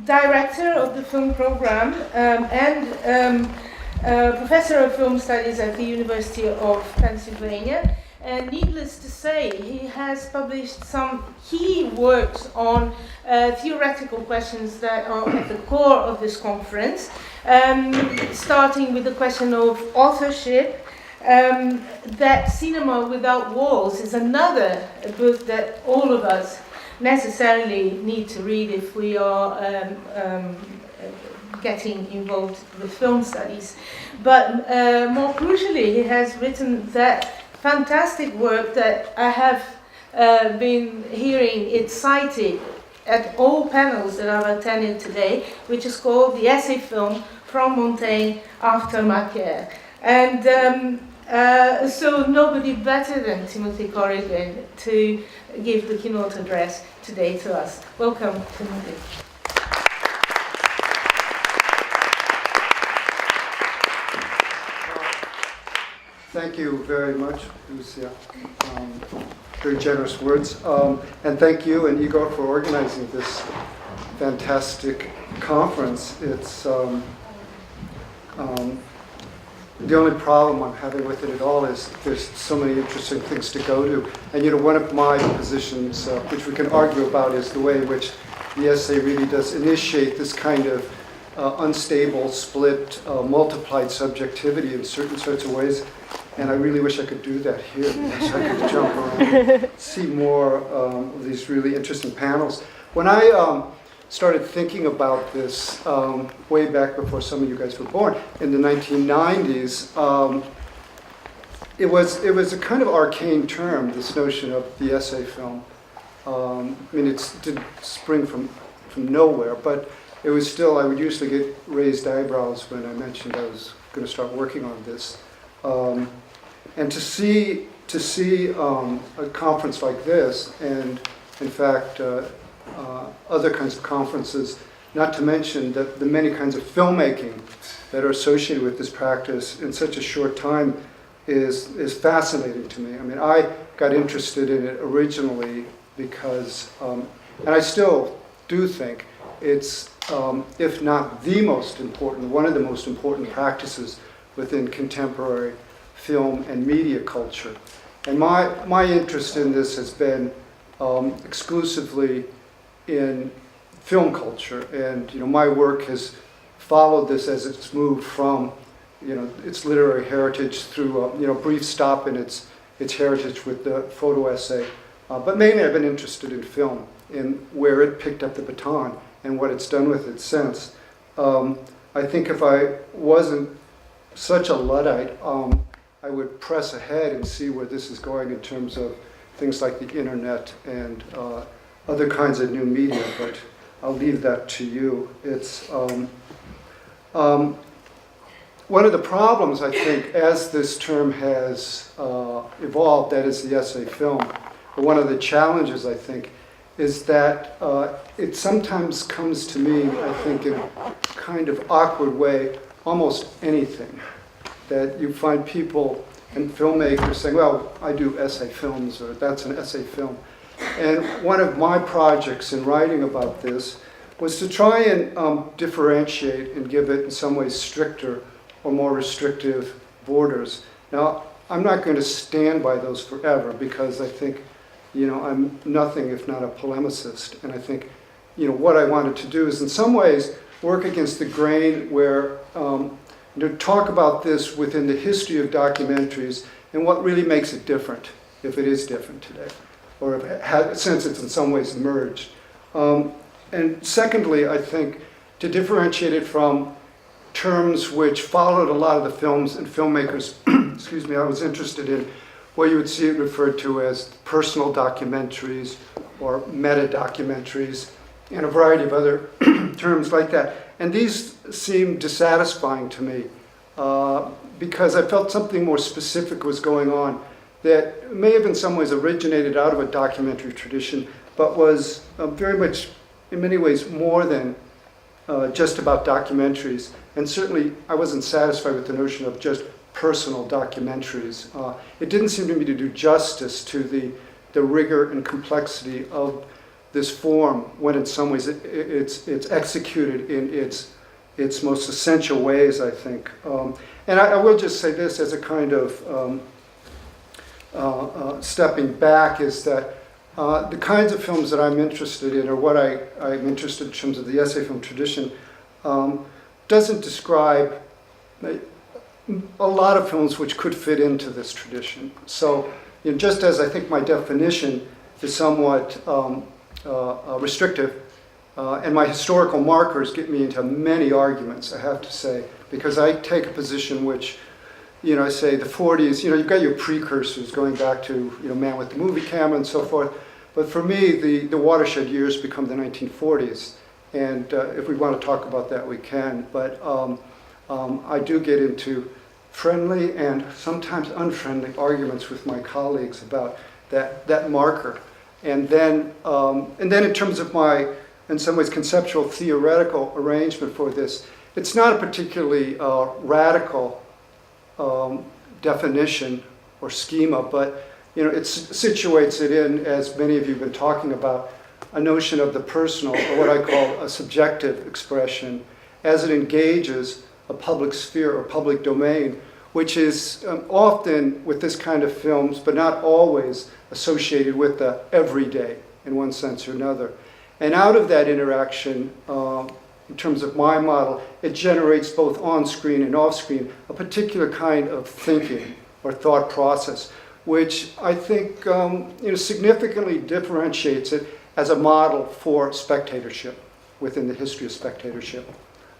Director of the film program and Professor of Film Studies at the University of Pennsylvania. And needless to say, he has published some key works on theoretical questions that are at the core of this conference, starting with the question of authorship. That Cinema Without Walls is another book that all of us necessarily need to read if we are getting involved with film studies. But more crucially, he has written that fantastic work that I have been hearing it cited at all panels that I've attended today, which is called The Essay Film from Montaigne After Macaire. And so nobody better than Timothy Corrigan to give the keynote address today to us. Welcome, Timothy. Thank you very much, Lucia. Very generous words. And thank you and Igor for organizing this fantastic conference. It's the only problem I'm having with it at all is there's so many interesting things to go to. And one of my positions, which we can argue about, is the way in which the essay really does initiate this kind of unstable, split, multiplied subjectivity in certain sorts of ways. And I really wish I could do that here. So I could jump around, see more of these really interesting panels. When I started thinking about this way back before some of you guys were born, in the 1990s, it was a kind of arcane term, this notion of the essay film. I mean, it didn't spring from nowhere, but it was still, I would usually get raised eyebrows when I mentioned I was going to start working on this. And to see a conference like this, and in fact other kinds of conferences, not to mention the many kinds of filmmaking that are associated with this practice in such a short time, is fascinating to me. I mean, I got interested in it originally because, and I still do think it's, if not the most important, one of the most important practices within contemporary film and media culture. And my interest in this has been exclusively in film culture, and my work has followed this as it's moved from its literary heritage through a brief stop in its heritage with the photo essay. But mainly I've been interested in film, in where it picked up the baton and what it's done with it since. I think if I wasn't such a Luddite, I would press ahead and see where this is going in terms of things like the internet and other kinds of new media, but I'll leave that to you. It's one of the problems, I think, as this term has evolved, that is the essay film, or one of the challenges, I think, is that it sometimes comes to mean, I think, in a kind of awkward way, almost anything. That you find people and filmmakers saying, well, I do essay films, or that's an essay film. And one of my projects in writing about this was to try and differentiate and give it in some ways stricter or more restrictive borders. Now, I'm not going to stand by those forever because I think, I'm nothing if not a polemicist. And I think, what I wanted to do is in some ways work against the grain where to talk about this within the history of documentaries and what really makes it different, if it is different today, or since it's in some ways emerged. And secondly, I think to differentiate it from terms which followed a lot of the films and filmmakers, excuse me, I was interested in, where you would see it referred to as personal documentaries or meta-documentaries and a variety of other terms like that. And these seemed dissatisfying to me because I felt something more specific was going on that may have in some ways originated out of a documentary tradition, but was very much, in many ways, more than just about documentaries. And certainly I wasn't satisfied with the notion of just personal documentaries. It didn't seem to me to do justice to the rigor and complexity of this form when in some ways it's executed in its most essential ways, I think. And I will just say this as a kind of stepping back, is that the kinds of films that I'm interested in, or what I'm interested in terms of the essay film tradition, doesn't describe a lot of films which could fit into this tradition. So, just as I think my definition is somewhat restrictive, and my historical markers get me into many arguments, I have to say, because I take a position which, I say the 40s, you've got your precursors going back to, Man with the Movie Camera and so forth. But for me, the watershed years become the 1940s. And if we want to talk about that, we can. But I do get into friendly and sometimes unfriendly arguments with my colleagues about that marker. And then in terms of my, in some ways, conceptual theoretical arrangement for this, it's not a particularly radical definition or schema, but it situates it in, as many of you have been talking about, a notion of the personal, or what I call a subjective expression, as it engages a public sphere or public domain, which is often with this kind of films, but not always, associated with the everyday in one sense or another. And out of that interaction, in terms of my model, it generates both on-screen and off-screen a particular kind of thinking or thought process, which I think significantly differentiates it as a model for spectatorship within the history of spectatorship.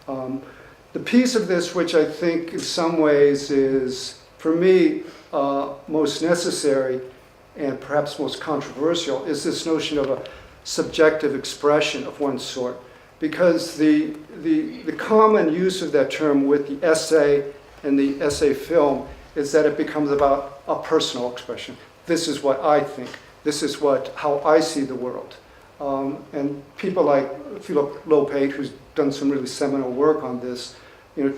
The piece of this which I think in some ways is, for me, most necessary and perhaps most controversial is this notion of a subjective expression of one sort. Because the common use of that term with the essay and the essay film is that it becomes about a personal expression. This is what I think. This is how I see the world. And people like Philip Lopate, who's done some really seminal work on this,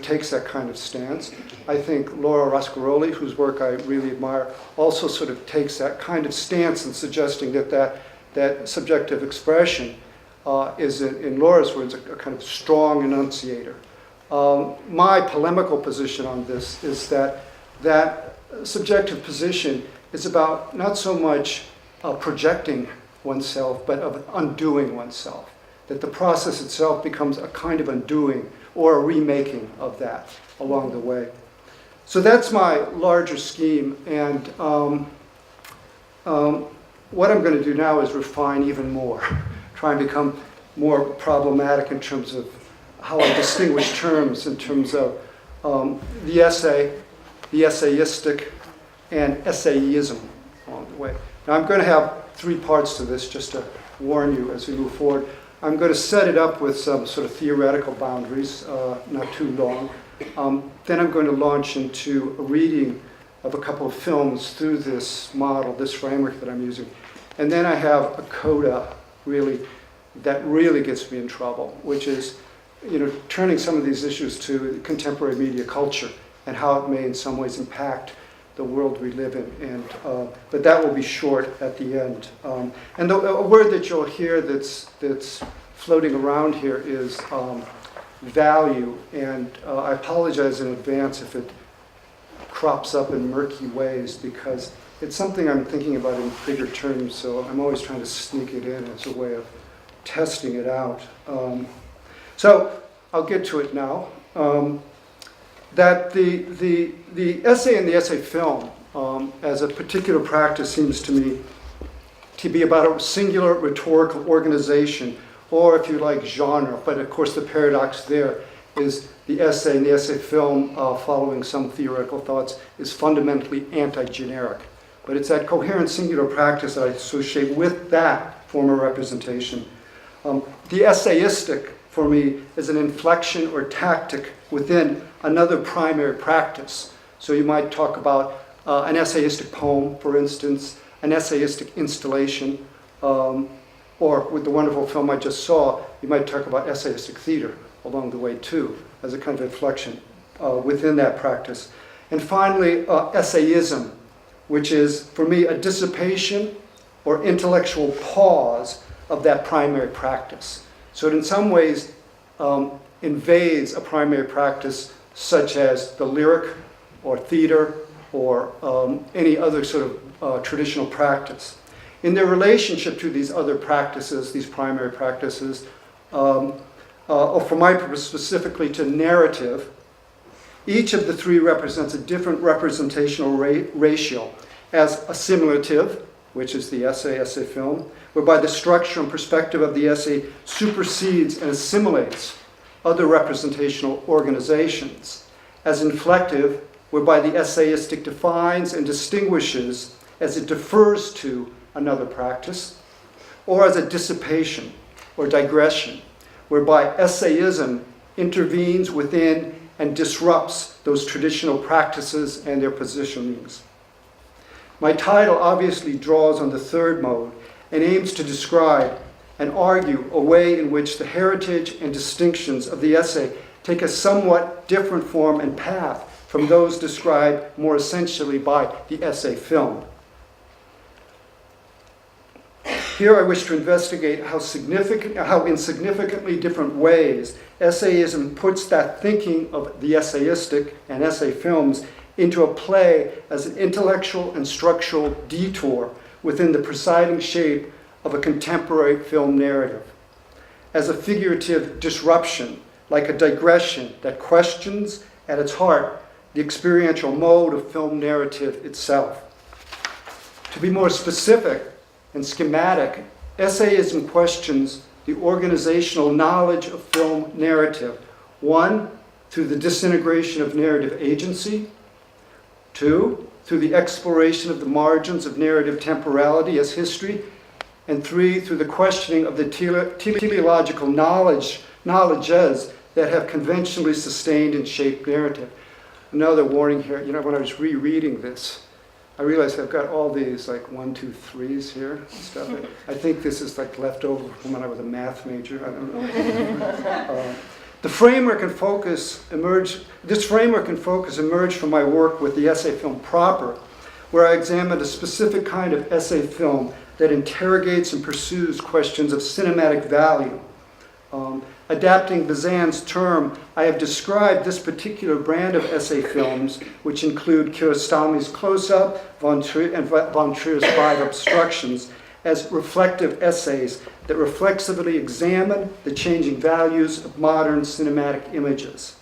takes that kind of stance. I think Laura Roscaroli, whose work I really admire, also sort of takes that kind of stance in suggesting that subjective expression is, in Laura's words, a kind of strong enunciator. My polemical position on this is that subjective position is about not so much projecting oneself, but of undoing oneself. That the process itself becomes a kind of undoing or a remaking of that along the way. So that's my larger scheme, and what I'm going to do now is refine even more, try and become more problematic in terms of how I distinguish terms in terms of the essay, the essayistic, and essayism along the way. Now I'm going to have 3 parts to this, just to warn you as we move forward. I'm going to set it up with some sort of theoretical boundaries, not too long. Then I'm going to launch into a reading of a couple of films through this model, this framework that I'm using. And then I have a coda, really, that really gets me in trouble, which is, turning some of these issues to contemporary media culture and how it may in some ways impact the world we live in. And but that will be short at the end. And a word that you'll hear that's floating around here is value. And I apologize in advance if it crops up in murky ways, because it's something I'm thinking about in bigger terms, so I'm always trying to sneak it in as a way of testing it out. So I'll get to it now. That the essay and the essay film as a particular practice seems to me to be about a singular rhetorical organization, or if you like, genre. But of course the paradox there is the essay and the essay film, following some theoretical thoughts, is fundamentally anti-generic. But it's that coherent singular practice that I associate with that form of representation. The essayistic, for me, is an inflection or tactic within another primary practice. So you might talk about an essayistic poem, for instance, an essayistic installation, or with the wonderful film I just saw, you might talk about essayistic theater along the way too, as a kind of inflection within that practice. And finally, essayism, which is, for me, a dissipation or intellectual pause of that primary practice. So it in some ways invades a primary practice such as the lyric or theater or any other sort of traditional practice. In their relationship to these other practices, these primary practices, or for my purpose specifically to narrative, each of the three represents a different representational ratio as assimilative, which is the essay film, whereby the structure and perspective of the essay supersedes and assimilates other representational organizations, as inflective, whereby the essayistic defines and distinguishes as it defers to another practice, or as a dissipation or digression, whereby essayism intervenes within and disrupts those traditional practices and their positionings. My title obviously draws on the third mode and aims to describe and argue a way in which the heritage and distinctions of the essay take a somewhat different form and path from those described more essentially by the essay film. Here I wish to investigate how in significantly different ways essayism puts that thinking of the essayistic and essay films into a play as an intellectual and structural detour within the presiding shape of a contemporary film narrative, as a figurative disruption, like a digression that questions at its heart the experiential mode of film narrative itself. To be more specific and schematic, essayism questions the organizational knowledge of film narrative. One, through the disintegration of narrative agency. Two, through the exploration of the margins of narrative temporality as history. And three, through the questioning of the teleological knowledges that have conventionally sustained and shaped narrative. Another warning here, when I was rereading this, I realized I've got all these 1, 2, 3s here and stuff. I think this is left over from when I was a math major. I don't know. This framework and focus emerged from my work with the essay film proper, where I examined a specific kind of essay film that interrogates and pursues questions of cinematic value. Adapting Bazan's term, I have described this particular brand of essay films, which include Kiarostami's Close-Up and von Trier's Five Obstructions, as reflective essays that reflexively examine the changing values of modern cinematic images.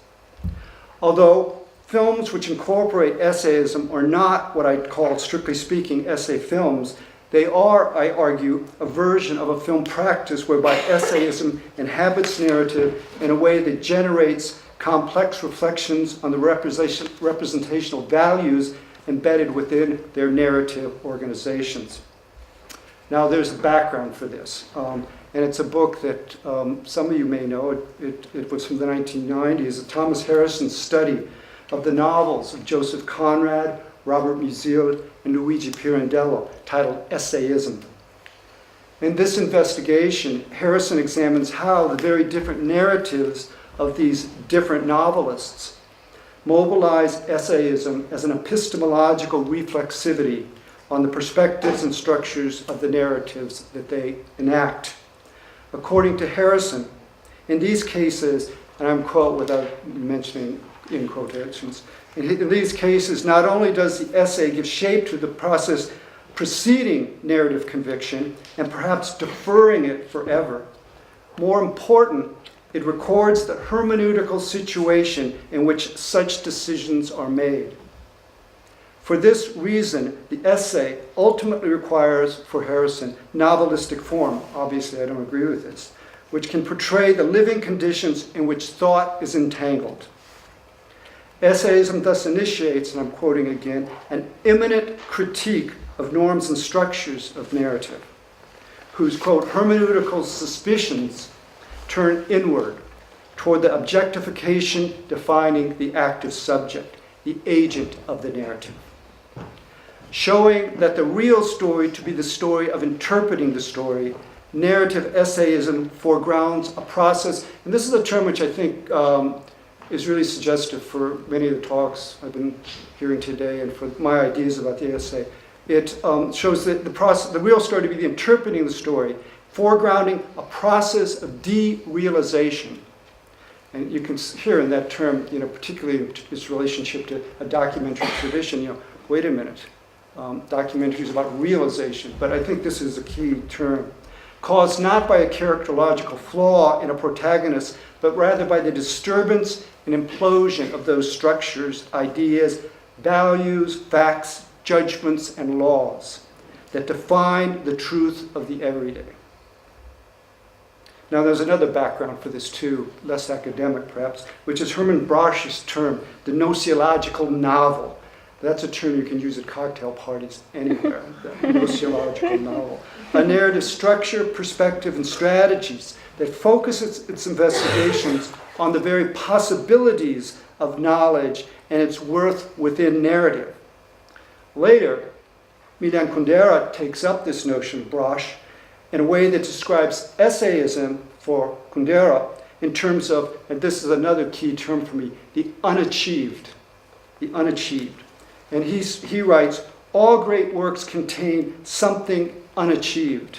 Although films which incorporate essayism are not what I'd call, strictly speaking, essay films, they are, I argue, a version of a film practice whereby essayism inhabits narrative in a way that generates complex reflections on the representational values embedded within their narrative organizations. Now, there's a background for this, and it's a book that some of you may know. It was from the 1990s, a Thomas Harrison study of the novels of Joseph Conrad, Robert Musil, and Luigi Pirandello, titled Essayism. In this investigation, Harrison examines how the very different narratives of these different novelists mobilize essayism as an epistemological reflexivity on the perspectives and structures of the narratives that they enact. According to Harrison, in these cases, and I'm quote without mentioning in quotations, in these cases, not only does the essay give shape to the process preceding narrative conviction and perhaps deferring it forever, more important, it records the hermeneutical situation in which such decisions are made. For this reason, the essay ultimately requires, for Harrison, novelistic form. Obviously, I don't agree with this, which can portray the living conditions in which thought is entangled. Essayism thus initiates, and I'm quoting again, an imminent critique of norms and structures of narrative, whose, quote, hermeneutical suspicions turn inward toward the objectification defining the active subject, the agent of the narrative, showing that the real story to be the story of interpreting the story. Narrative essayism foregrounds a process, and this is a term which I think is really suggestive for many of the talks I've been hearing today and for my ideas about the essay. It shows that the real story to be the interpreting the story, foregrounding a process of derealization. And you can hear in that term, particularly in its relationship to a documentary tradition, wait a minute, documentary is about realization, but I think this is a key term. Caused not by a characterological flaw in a protagonist, but rather by the disturbance and implosion of those structures, ideas, values, facts, judgments, and laws that define the truth of the everyday. Now there's another background for this too, less academic perhaps, which is Herman Brosch's term, the gnosiological novel. That's a term you can use at cocktail parties anywhere, the gnosiological novel. A narrative structure, perspective, and strategies that focuses its investigations on the very possibilities of knowledge and its worth within narrative. Later, Milan Kundera takes up this notion, Brosch, in a way that describes essayism for Kundera in terms of, and this is another key term for me, the unachieved. The unachieved. And he writes, all great works contain something unachieved.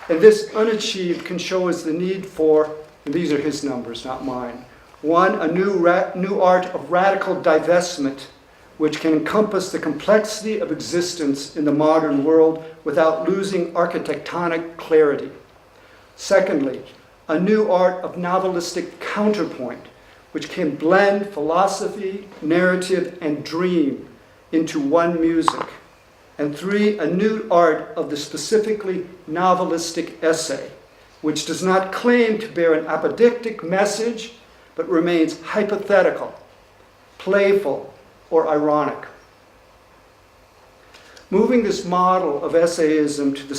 And this unachieved can show us the need for, and these are his numbers, not mine, one, a new art of radical divestment, which can encompass the complexity of existence in the modern world without losing architectonic clarity. Secondly, a new art of novelistic counterpoint, which can blend philosophy, narrative, and dream into one music. And three, a new art of the specifically novelistic essay, which does not claim to bear an apodictic message, but remains hypothetical, playful, or ironic. Moving this model of essayism to the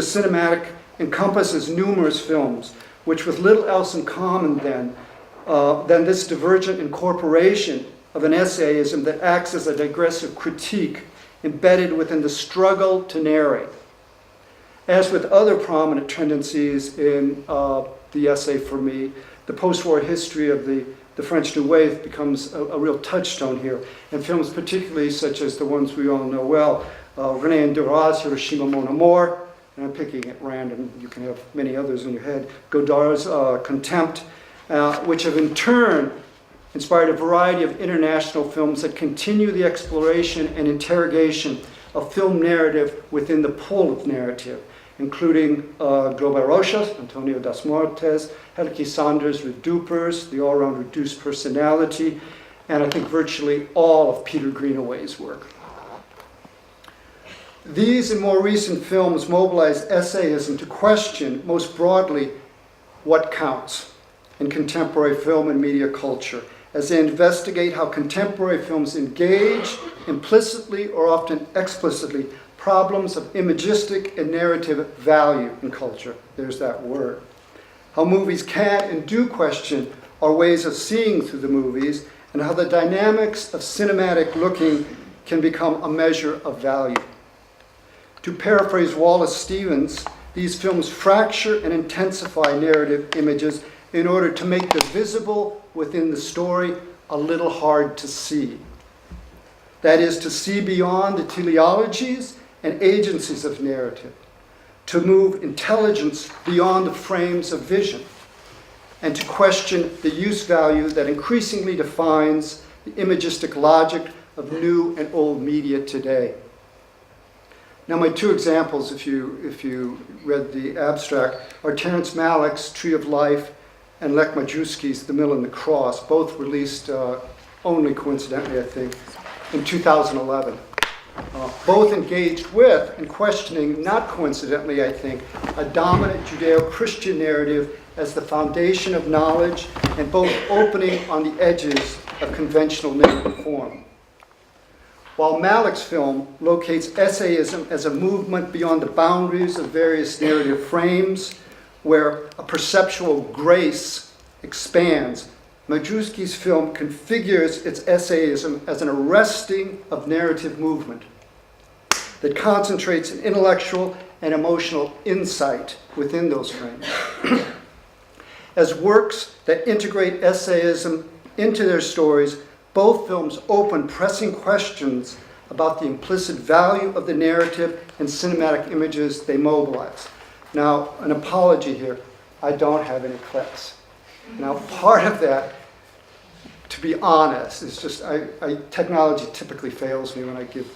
cinematic encompasses numerous films, which with little else in common than this divergent incorporation of an essayism that acts as a digressive critique embedded within the struggle to narrate. As with other prominent tendencies in the essay for me, the post-war history of the French New Wave becomes a real touchstone here. And films particularly such as the ones we all know well, René Duras, Hiroshima Mon Amour, and I'm picking at random, you can have many others in your head, Godard's Contempt, which have in turn inspired a variety of international films that continue the exploration and interrogation of film narrative within the pull of narrative, including Globo Rochas, Antonio das Mortes, Helgi Sanders' Redupers, the all-round reduced personality, and I think virtually all of Peter Greenaway's work. These and more recent films mobilize essayism to question, most broadly, what counts in contemporary film and media culture, as they investigate how contemporary films engage, implicitly or often explicitly, problems of imagistic and narrative value in culture. There's that word. How movies can and do question our ways of seeing through the movies, and how the dynamics of cinematic looking can become a measure of value. To paraphrase Wallace Stevens, these films fracture and intensify narrative images in order to make the visible within the story a little hard to see. That is, to see beyond the teleologies and agencies of narrative, to move intelligence beyond the frames of vision, and to question the use value that increasingly defines the imagistic logic of new and old media today. Now, my two examples, if you read the abstract, are Terrence Malick's Tree of Life and Lech Majewski's The Mill and the Cross, both released only coincidentally, I think, in 2011. Both engaged with and questioning, not coincidentally, I think, a dominant Judeo-Christian narrative as the foundation of knowledge, and both opening on the edges of conventional narrative form. While Malick's film locates essayism as a movement beyond the boundaries of various narrative frames, where a perceptual grace expands, Majewski's film configures its essayism as an arresting of narrative movement that concentrates an intellectual and emotional insight within those frames. As works that integrate essayism into their stories, both films open pressing questions about the implicit value of the narrative and cinematic images they mobilize. Now, an apology here, I don't have any class. Now, part of that, to be honest, is just technology typically fails me when I give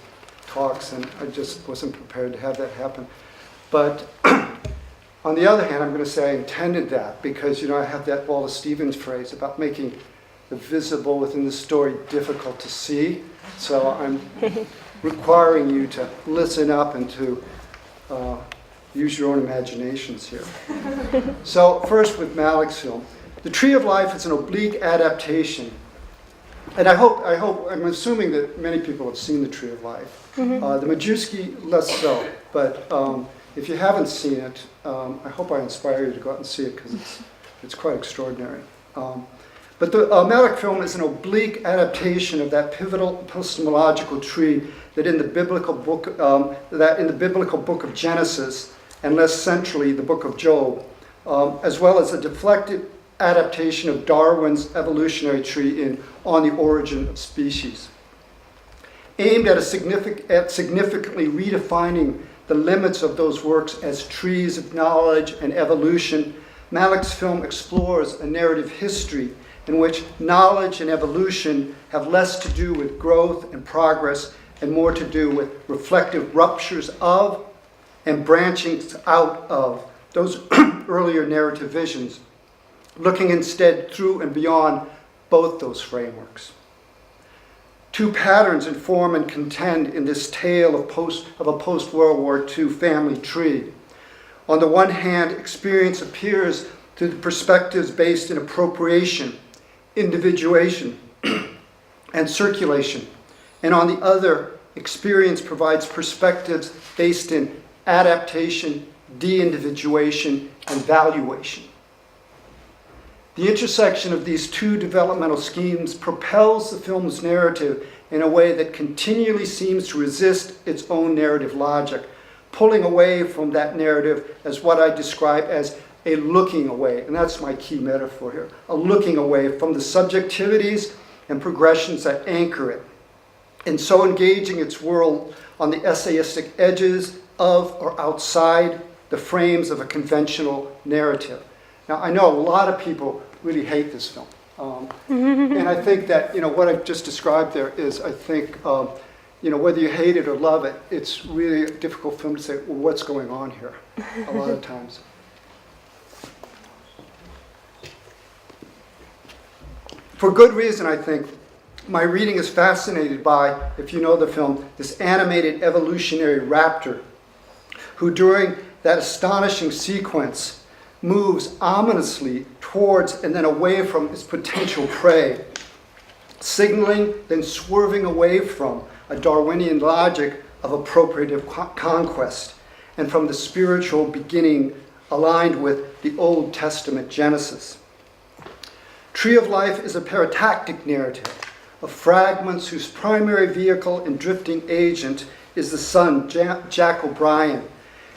talks, and I just wasn't prepared to have that happen. But on the other hand, I'm going to say I intended that because, I have that Wallace Stevens phrase about making the visible within the story difficult to see. So I'm requiring you to listen up and to use your own imaginations here. So first with Malick's film. The Tree of Life is an oblique adaptation. And I'm assuming that many people have seen The Tree of Life. The Majewski, less so. But if you haven't seen it, I hope I inspire you to go out and see it because it's quite extraordinary. But the Malick film is an oblique adaptation of that pivotal epistemological tree that in the biblical book of Genesis, and less centrally the book of Job, as well as a deflected adaptation of Darwin's evolutionary tree in On the Origin of Species. Aimed at significantly redefining the limits of those works as trees of knowledge and evolution, Malick's film explores a narrative history in which knowledge and evolution have less to do with growth and progress and more to do with reflective ruptures of and branchings out of those earlier narrative visions, looking instead through and beyond both those frameworks. Two patterns inform and contend in this tale of a post-World War II family tree. On the one hand, experience appears through the perspectives based in appropriation, individuation, and circulation. And on the other, experience provides perspectives based in adaptation, de-individuation, and valuation. The intersection of these two developmental schemes propels the film's narrative in a way that continually seems to resist its own narrative logic, pulling away from that narrative as what I describe as a looking away, and that's my key metaphor here, a looking away from the subjectivities and progressions that anchor it, and so engaging its world on the essayistic edges of or outside the frames of a conventional narrative. Now, I know a lot of people really hate this film. And I think that, what I've just described there is, I think, whether you hate it or love it, it's really a difficult film to say, well, what's going on here a lot of times. For good reason, I think. My reading is fascinated by, if you know the film, this animated evolutionary raptor who during that astonishing sequence moves ominously towards and then away from its potential prey, signaling, then swerving away from a Darwinian logic of appropriative conquest and from the spiritual beginning aligned with the Old Testament Genesis. Tree of Life is a paratactic narrative of fragments whose primary vehicle and drifting agent is the son, Jack O'Brien,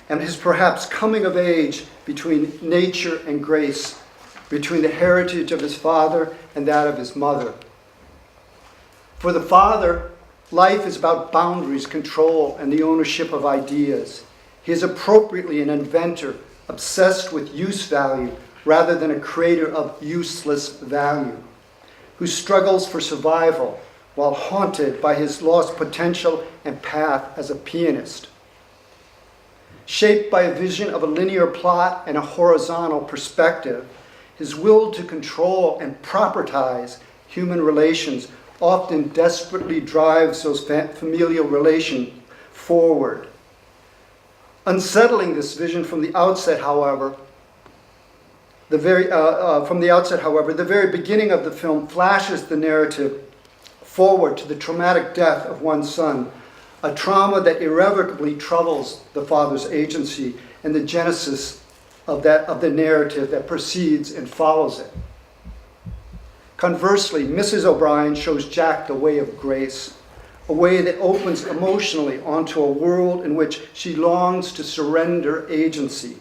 and his perhaps coming of age between nature and grace, between the heritage of his father and that of his mother. For the father, life is about boundaries, control, and the ownership of ideas. He is appropriately an inventor, obsessed with use value rather than a creator of useless value, who struggles for survival while haunted by his lost potential and path as a pianist. Shaped by a vision of a linear plot and a horizontal perspective, his will to control and propertize human relations often desperately drives those familial relations forward. Unsettling this vision from the outset, however, the very beginning of the film flashes the narrative forward to the traumatic death of one son, a trauma that irrevocably troubles the father's agency and the genesis of the narrative that precedes and follows it. Conversely, Mrs. O'Brien shows Jack the way of grace, a way that opens emotionally onto a world in which she longs to surrender agency,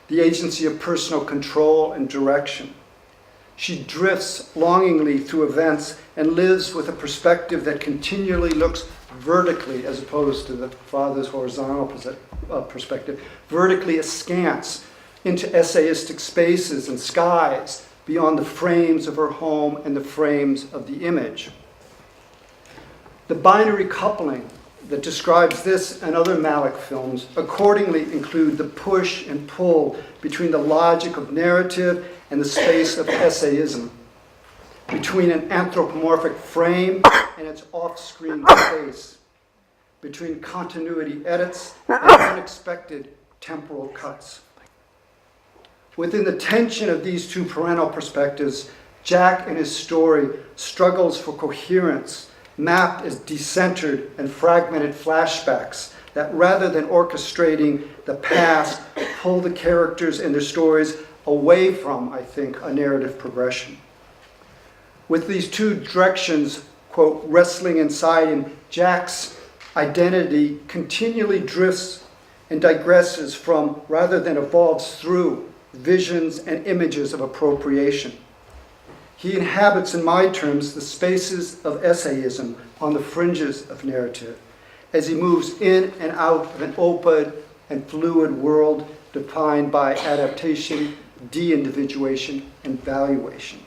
the agency of personal control and direction. She drifts longingly through events and lives with a perspective that continually looks vertically, as opposed to the father's horizontal perspective, vertically askance into essayistic spaces and skies beyond the frames of her home and the frames of the image. The binary coupling that describes this and other Malick films accordingly include the push and pull between the logic of narrative and the space of essayism, between an anthropomorphic frame and its off-screen space, between continuity edits and unexpected temporal cuts. Within the tension of these two parental perspectives, Jack in his story struggles for coherence, mapped as decentered and fragmented flashbacks that, rather than orchestrating the past, pull the characters and their stories away from, I think, a narrative progression. With these two directions, quote, wrestling inside him, Jack's identity continually drifts and digresses from, rather than evolves through, visions and images of appropriation. He inhabits, in my terms, the spaces of essayism on the fringes of narrative, as he moves in and out of an open and fluid world defined by adaptation, de-individuation, and valuation.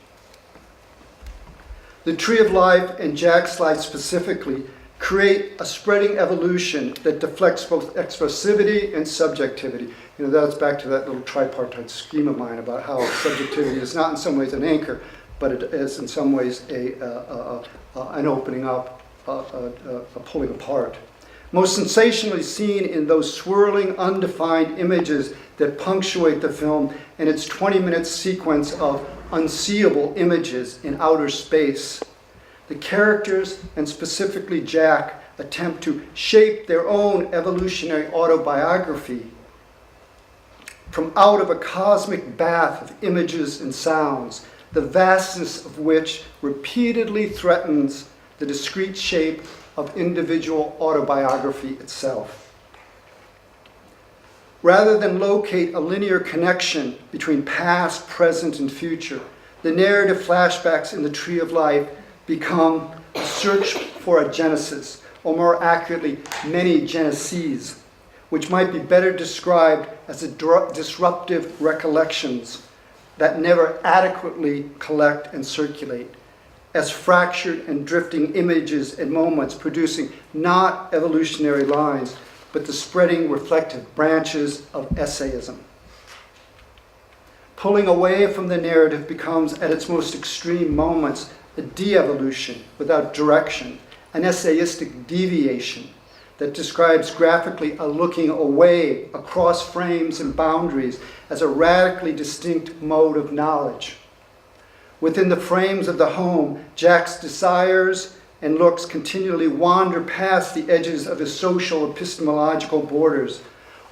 The Tree of Life and Jack's Life specifically create a spreading evolution that deflects both expressivity and subjectivity. You know, that's back to that little tripartite scheme of mine about how subjectivity is not in some ways an anchor, but it is in some ways an opening up, a pulling apart. Most sensationally seen in those swirling, undefined images that punctuate the film and its 20-minute sequence of unseeable images in outer space. The characters, and specifically Jack, attempt to shape their own evolutionary autobiography from out of a cosmic bath of images and sounds, the vastness of which repeatedly threatens the discrete shape of individual autobiography itself. Rather than locate a linear connection between past, present, and future, the narrative flashbacks in the Tree of Life become a search for a genesis, or more accurately, many geneses, which might be better described as disruptive recollections that never adequately collect and circulate, as fractured and drifting images and moments producing not evolutionary lines, but the spreading reflective branches of essayism. Pulling away from the narrative becomes, at its most extreme moments, a de-evolution without direction, an essayistic deviation that describes graphically a looking away across frames and boundaries as a radically distinct mode of knowledge. Within the frames of the home, Jack's desires and looks continually wander past the edges of his social epistemological borders.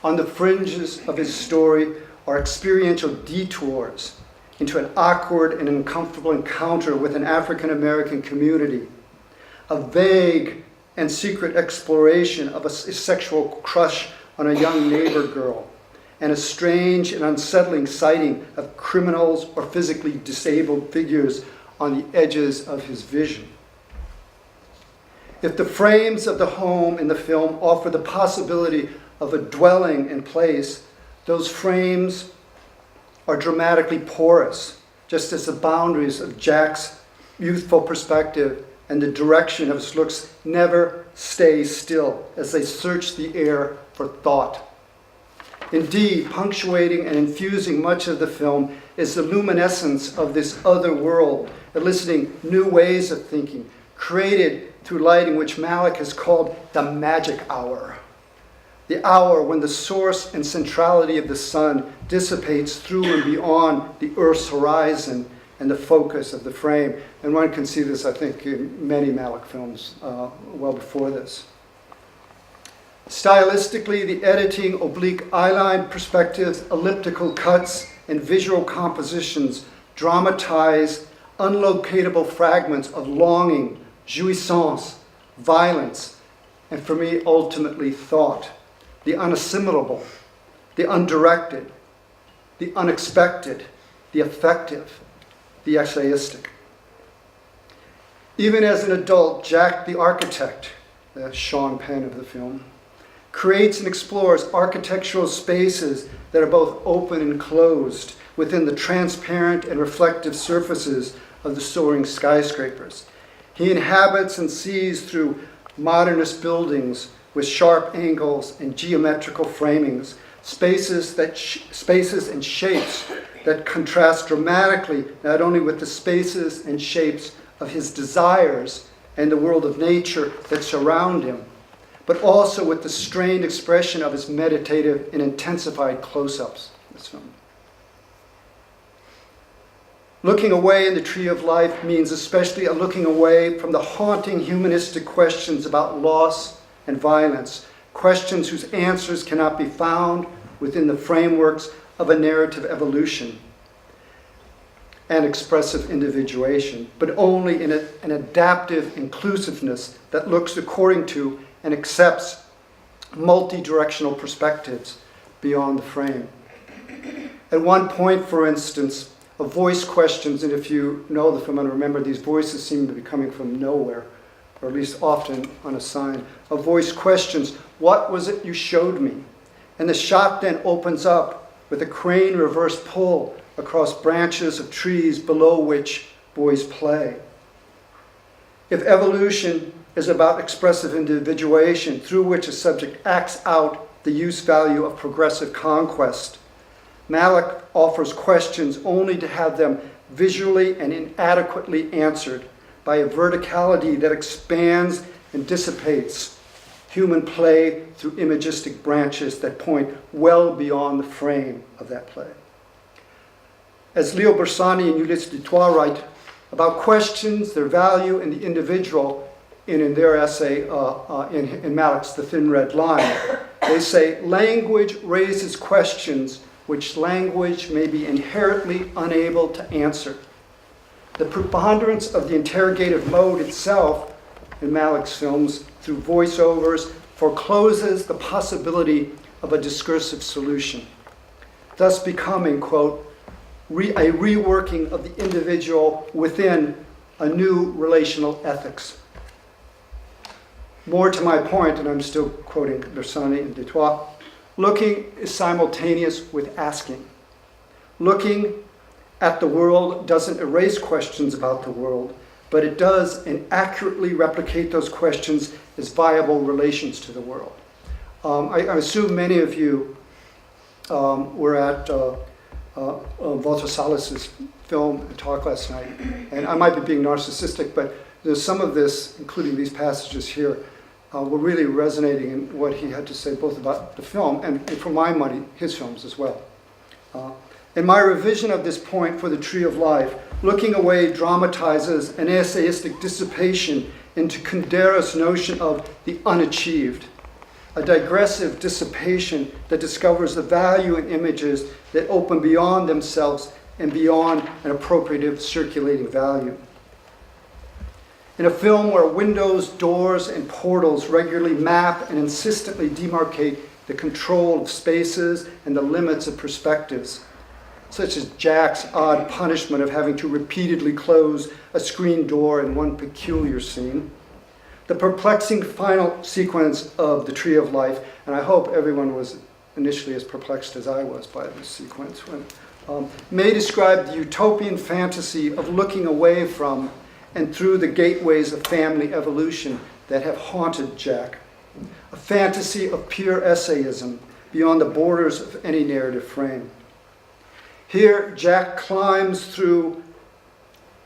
On the fringes of his story are experiential detours into an awkward and uncomfortable encounter with an African American community, a vague and secret exploration of a sexual crush on a young neighbor girl, and a strange and unsettling sighting of criminals or physically disabled figures on the edges of his vision. If the frames of the home in the film offer the possibility of a dwelling in place, those frames are dramatically porous, just as the boundaries of Jack's youthful perspective and the direction of his looks never stay still as they search the air for thought. Indeed, punctuating and infusing much of the film is the luminescence of this other world, eliciting new ways of thinking, created through lighting which Malick has called the magic hour. The hour when the source and centrality of the sun dissipates through and beyond the Earth's horizon and the focus of the frame. And one can see this, I think, in many Malick films well before this. Stylistically, the editing, oblique eyeline perspectives, elliptical cuts, and visual compositions dramatize unlocatable fragments of longing, jouissance, violence, and for me, ultimately, thought. The unassimilable, the undirected, the unexpected, the affective. the essayistic. Even as an adult, Jack the architect, the Sean Penn of the film, creates and explores architectural spaces that are both open and closed within the transparent and reflective surfaces of the soaring skyscrapers. He inhabits and sees through modernist buildings with sharp angles and geometrical framings, spaces and shapes that contrast dramatically not only with the spaces and shapes of his desires and the world of nature that surround him, but also with the strained expression of his meditative and intensified close-ups in this film. Looking away in the Tree of Life means especially a looking away from the haunting humanistic questions about loss and violence, questions whose answers cannot be found within the frameworks of a narrative evolution and expressive individuation, but only in an adaptive inclusiveness that looks according to and accepts multi-directional perspectives beyond the frame. At one point, for instance, a voice questions, and if you know the film and remember, these voices seem to be coming from nowhere, or at least often unassigned. A voice questions, "What was it you showed me?" And the shot then opens up with a crane reverse pull across branches of trees below which boys play. If evolution is about expressive individuation through which a subject acts out the use value of progressive conquest, Malick offers questions only to have them visually and inadequately answered by a verticality that expands and dissipates human play through imagistic branches that point well beyond the frame of that play. As Leo Bersani and Ulysse Dutoit write about questions, their value in the individual, in their essay in Malick's The Thin Red Line, they say, language raises questions which language may be inherently unable to answer. The preponderance of the interrogative mode itself in Malick's films through voiceovers forecloses the possibility of a discursive solution, thus becoming, quote, a reworking of the individual within a new relational ethics. More to my point, and I'm still quoting Bersani and Dutoit, looking is simultaneous with asking. Looking at the world doesn't erase questions about the world, but it does inaccurately replicate those questions as viable relations to the world. I assume many of you were at Walter Salas's film talk last night, and I might be being narcissistic, but there's some of this, including these passages here, were really resonating in what he had to say both about the film and for my money, his films as well. In my revision of this point for The Tree of Life, Looking Away dramatizes an essayistic dissipation into Kundera's notion of the unachieved, a digressive dissipation that discovers the value in images that open beyond themselves and beyond an appropriative circulating value. In a film where windows, doors, and portals regularly map and insistently demarcate the control of spaces and the limits of perspectives, such as Jack's odd punishment of having to repeatedly close a screen door in one peculiar scene, the perplexing final sequence of The Tree of Life, and I hope everyone was initially as perplexed as I was by this sequence, may describe the utopian fantasy of looking away from and through the gateways of family evolution that have haunted Jack. A fantasy of pure essayism beyond the borders of any narrative frame. Here, Jack climbs through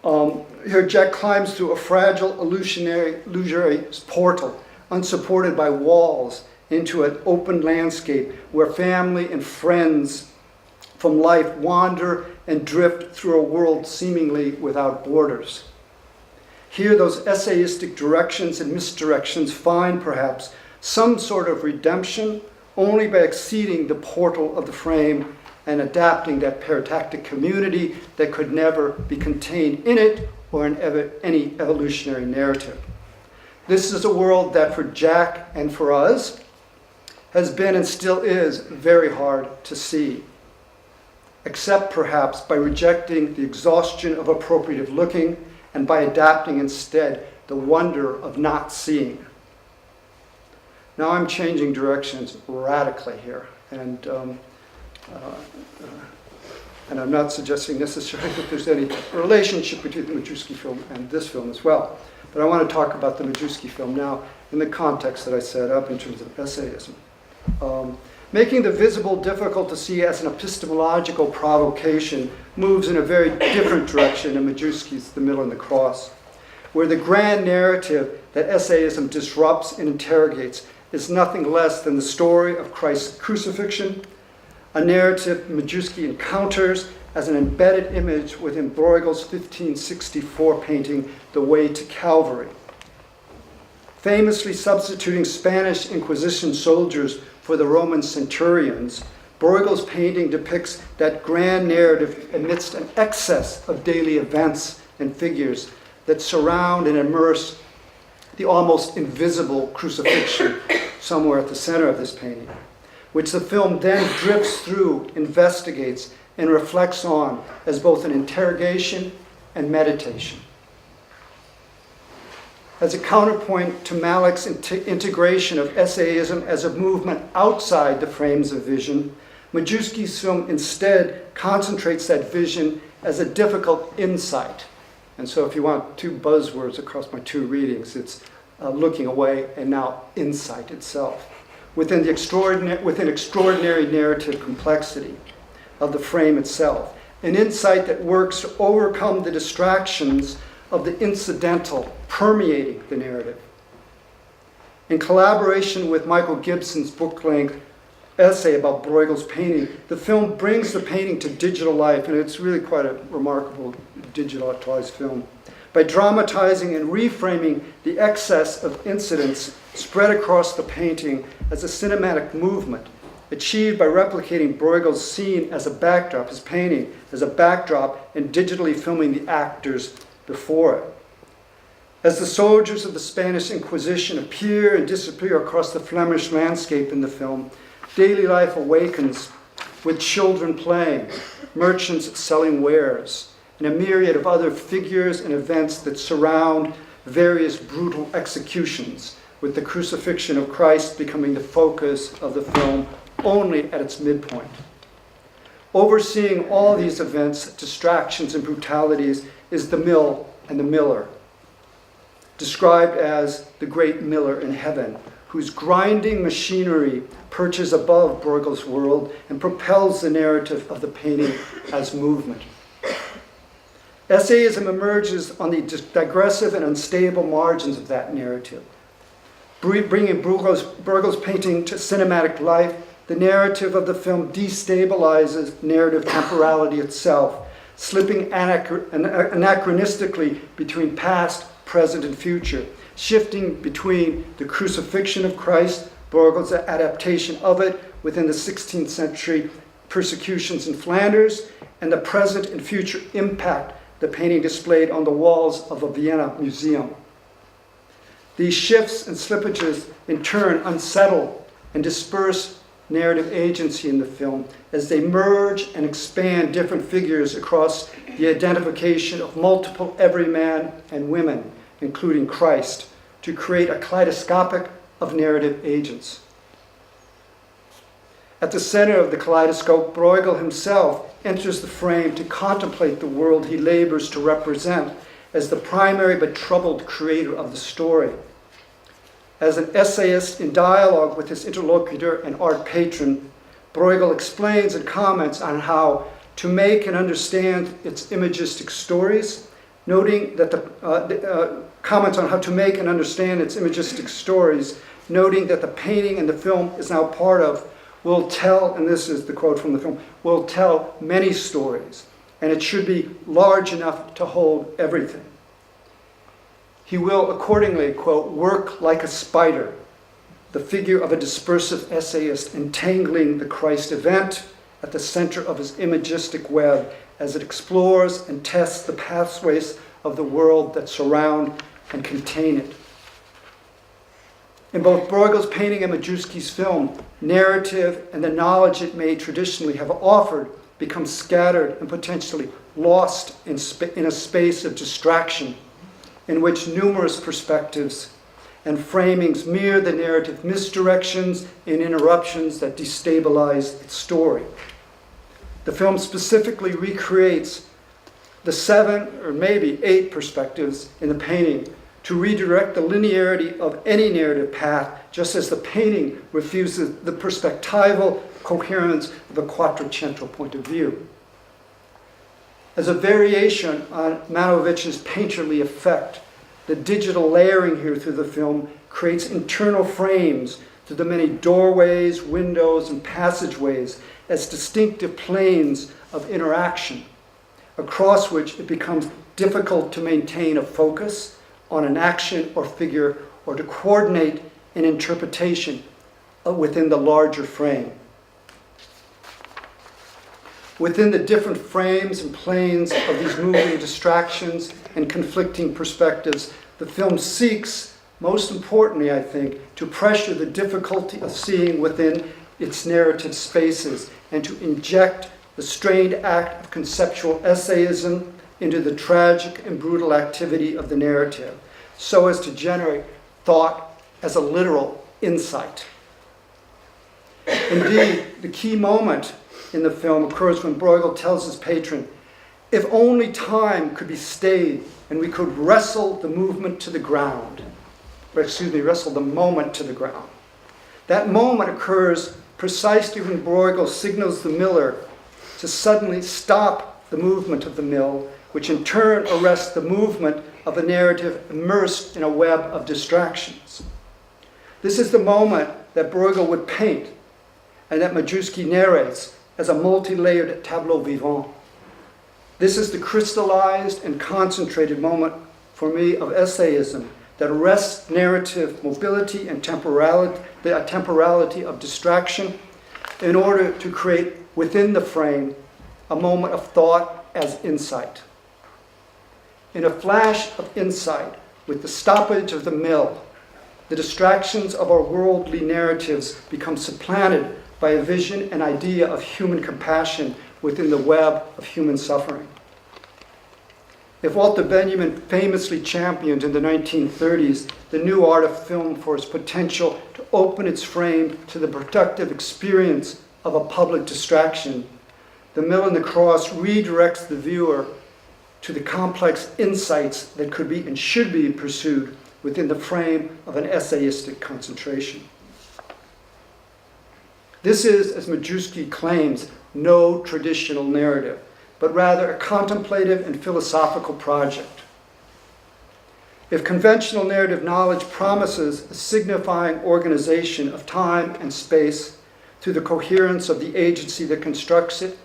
a fragile illusionary portal, unsupported by walls, into an open landscape where family and friends from life wander and drift through a world seemingly without borders. Here, those essayistic directions and misdirections find, perhaps, some sort of redemption only by exceeding the portal of the frame and adapting that paratactic community that could never be contained in it or in any evolutionary narrative. This is a world that for Jack and for us has been and still is very hard to see. except perhaps by rejecting the exhaustion of appropriative looking and by adapting instead the wonder of not seeing. Now I'm changing directions radically here, and I'm not suggesting necessarily that there's any relationship between the Majewski film and this film as well. But I want to talk about the Majewski film now in the context that I set up in terms of essayism. Making the visible difficult to see as an epistemological provocation moves in a very different direction in Majewski's The Middle and the Cross, where the grand narrative that essayism disrupts and interrogates is nothing less than the story of Christ's crucifixion, a narrative Majewski encounters as an embedded image within Bruegel's 1564 painting, The Way to Calvary. Famously substituting Spanish Inquisition soldiers for the Roman centurions, Bruegel's painting depicts that grand narrative amidst an excess of daily events and figures that surround and immerse the almost invisible crucifixion somewhere at the center of this painting, which the film then drifts through, investigates, and reflects on as both an interrogation and meditation. As a counterpoint to Malick's integration of essayism as a movement outside the frames of vision, Majewski's film instead concentrates that vision as a difficult insight. And so if you want two buzzwords across my two readings, it's looking away and now insight itself, within extraordinary narrative complexity of the frame itself, an insight that works to overcome the distractions of the incidental permeating the narrative. In collaboration with Michael Gibson's book-length essay about Bruegel's painting, the film brings the painting to digital life, and it's really quite a remarkable digitalized film, by dramatizing and reframing the excess of incidents spread across the painting as a cinematic movement, achieved by replicating Bruegel's scene as a backdrop, his painting as a backdrop, and digitally filming the actors before it. As the soldiers of the Spanish Inquisition appear and disappear across the Flemish landscape in the film, daily life awakens with children playing, merchants selling wares, and a myriad of other figures and events that surround various brutal executions, with the crucifixion of Christ becoming the focus of the film only at its midpoint. Overseeing all these events, distractions, and brutalities is the mill and the miller, described as the great miller in heaven, whose grinding machinery perches above Bruegel's world and propels the narrative of the painting as movement. Essayism emerges on the digressive and unstable margins of that narrative. Bringing Bruegel's painting to cinematic life, the narrative of the film destabilizes narrative temporality itself, slipping anachronistically between past, present, and future, shifting between the crucifixion of Christ, Bruegel's adaptation of it within the 16th century persecutions in Flanders, and the present and future impact the painting displayed on the walls of a Vienna museum. These shifts and slippages in turn unsettle and disperse narrative agency in the film as they merge and expand different figures across the identification of multiple everyman and women, including Christ, to create a kaleidoscopic of narrative agents. At the center of the kaleidoscope, Bruegel himself enters the frame to contemplate the world he labors to represent as the primary but troubled creator of the story. As an essayist in dialogue with his interlocutor and art patron, Bruegel explains and comments on how to make and understand its imagistic stories, noting that the painting and the film is now part of, will tell, and this is the quote from the film, will tell many stories, and it should be large enough to hold everything. He will accordingly, quote, work like a spider, the figure of a dispersive essayist entangling the Christ event at the center of his imagistic web as it explores and tests the pathways of the world that surround and contain it. In both Bruegel's painting and Majewski's film, narrative and the knowledge it may traditionally have offered becomes scattered and potentially lost in a space of distraction in which numerous perspectives and framings mirror the narrative misdirections and interruptions that destabilize its story. The film specifically recreates the 7 or maybe 8 perspectives in the painting to redirect the linearity of any narrative path, just as the painting refuses the perspectival coherence of a quattrocentral point of view. As a variation on Malovich's painterly effect, the digital layering here through the film creates internal frames through the many doorways, windows, and passageways as distinctive planes of interaction, across which it becomes difficult to maintain a focus on an action or figure or to coordinate an interpretation within the larger frame. Within the different frames and planes of these moving distractions and conflicting perspectives, the film seeks, most importantly, I think, to pressure the difficulty of seeing within its narrative spaces and to inject the strained act of conceptual essayism into the tragic and brutal activity of the narrative, so as to generate thought as a literal insight. Indeed, the key moment in the film occurs when Bruegel tells his patron, "If only time could be stayed and we could wrestle the movement to the ground," wrestle the moment to the ground. That moment occurs precisely when Bruegel signals the miller to suddenly stop the movement of the mill, which in turn arrests the movement of a narrative immersed in a web of distractions. This is the moment that Bruegel would paint and that Majewski narrates as a multi-layered tableau vivant. This is the crystallized and concentrated moment for me of essayism that arrests narrative mobility and the temporality of distraction in order to create within the frame a moment of thought as insight. In a flash of insight, with the stoppage of the mill, the distractions of our worldly narratives become supplanted by a vision and idea of human compassion within the web of human suffering. If Walter Benjamin famously championed in the 1930s the new art of film for its potential to open its frame to the productive experience of a public distraction, The Mill and the Cross redirects the viewer to the complex insights that could be and should be pursued within the frame of an essayistic concentration. This is, as Majewski claims, no traditional narrative, but rather a contemplative and philosophical project. If conventional narrative knowledge promises a signifying organization of time and space through the coherence of the agency that constructs it,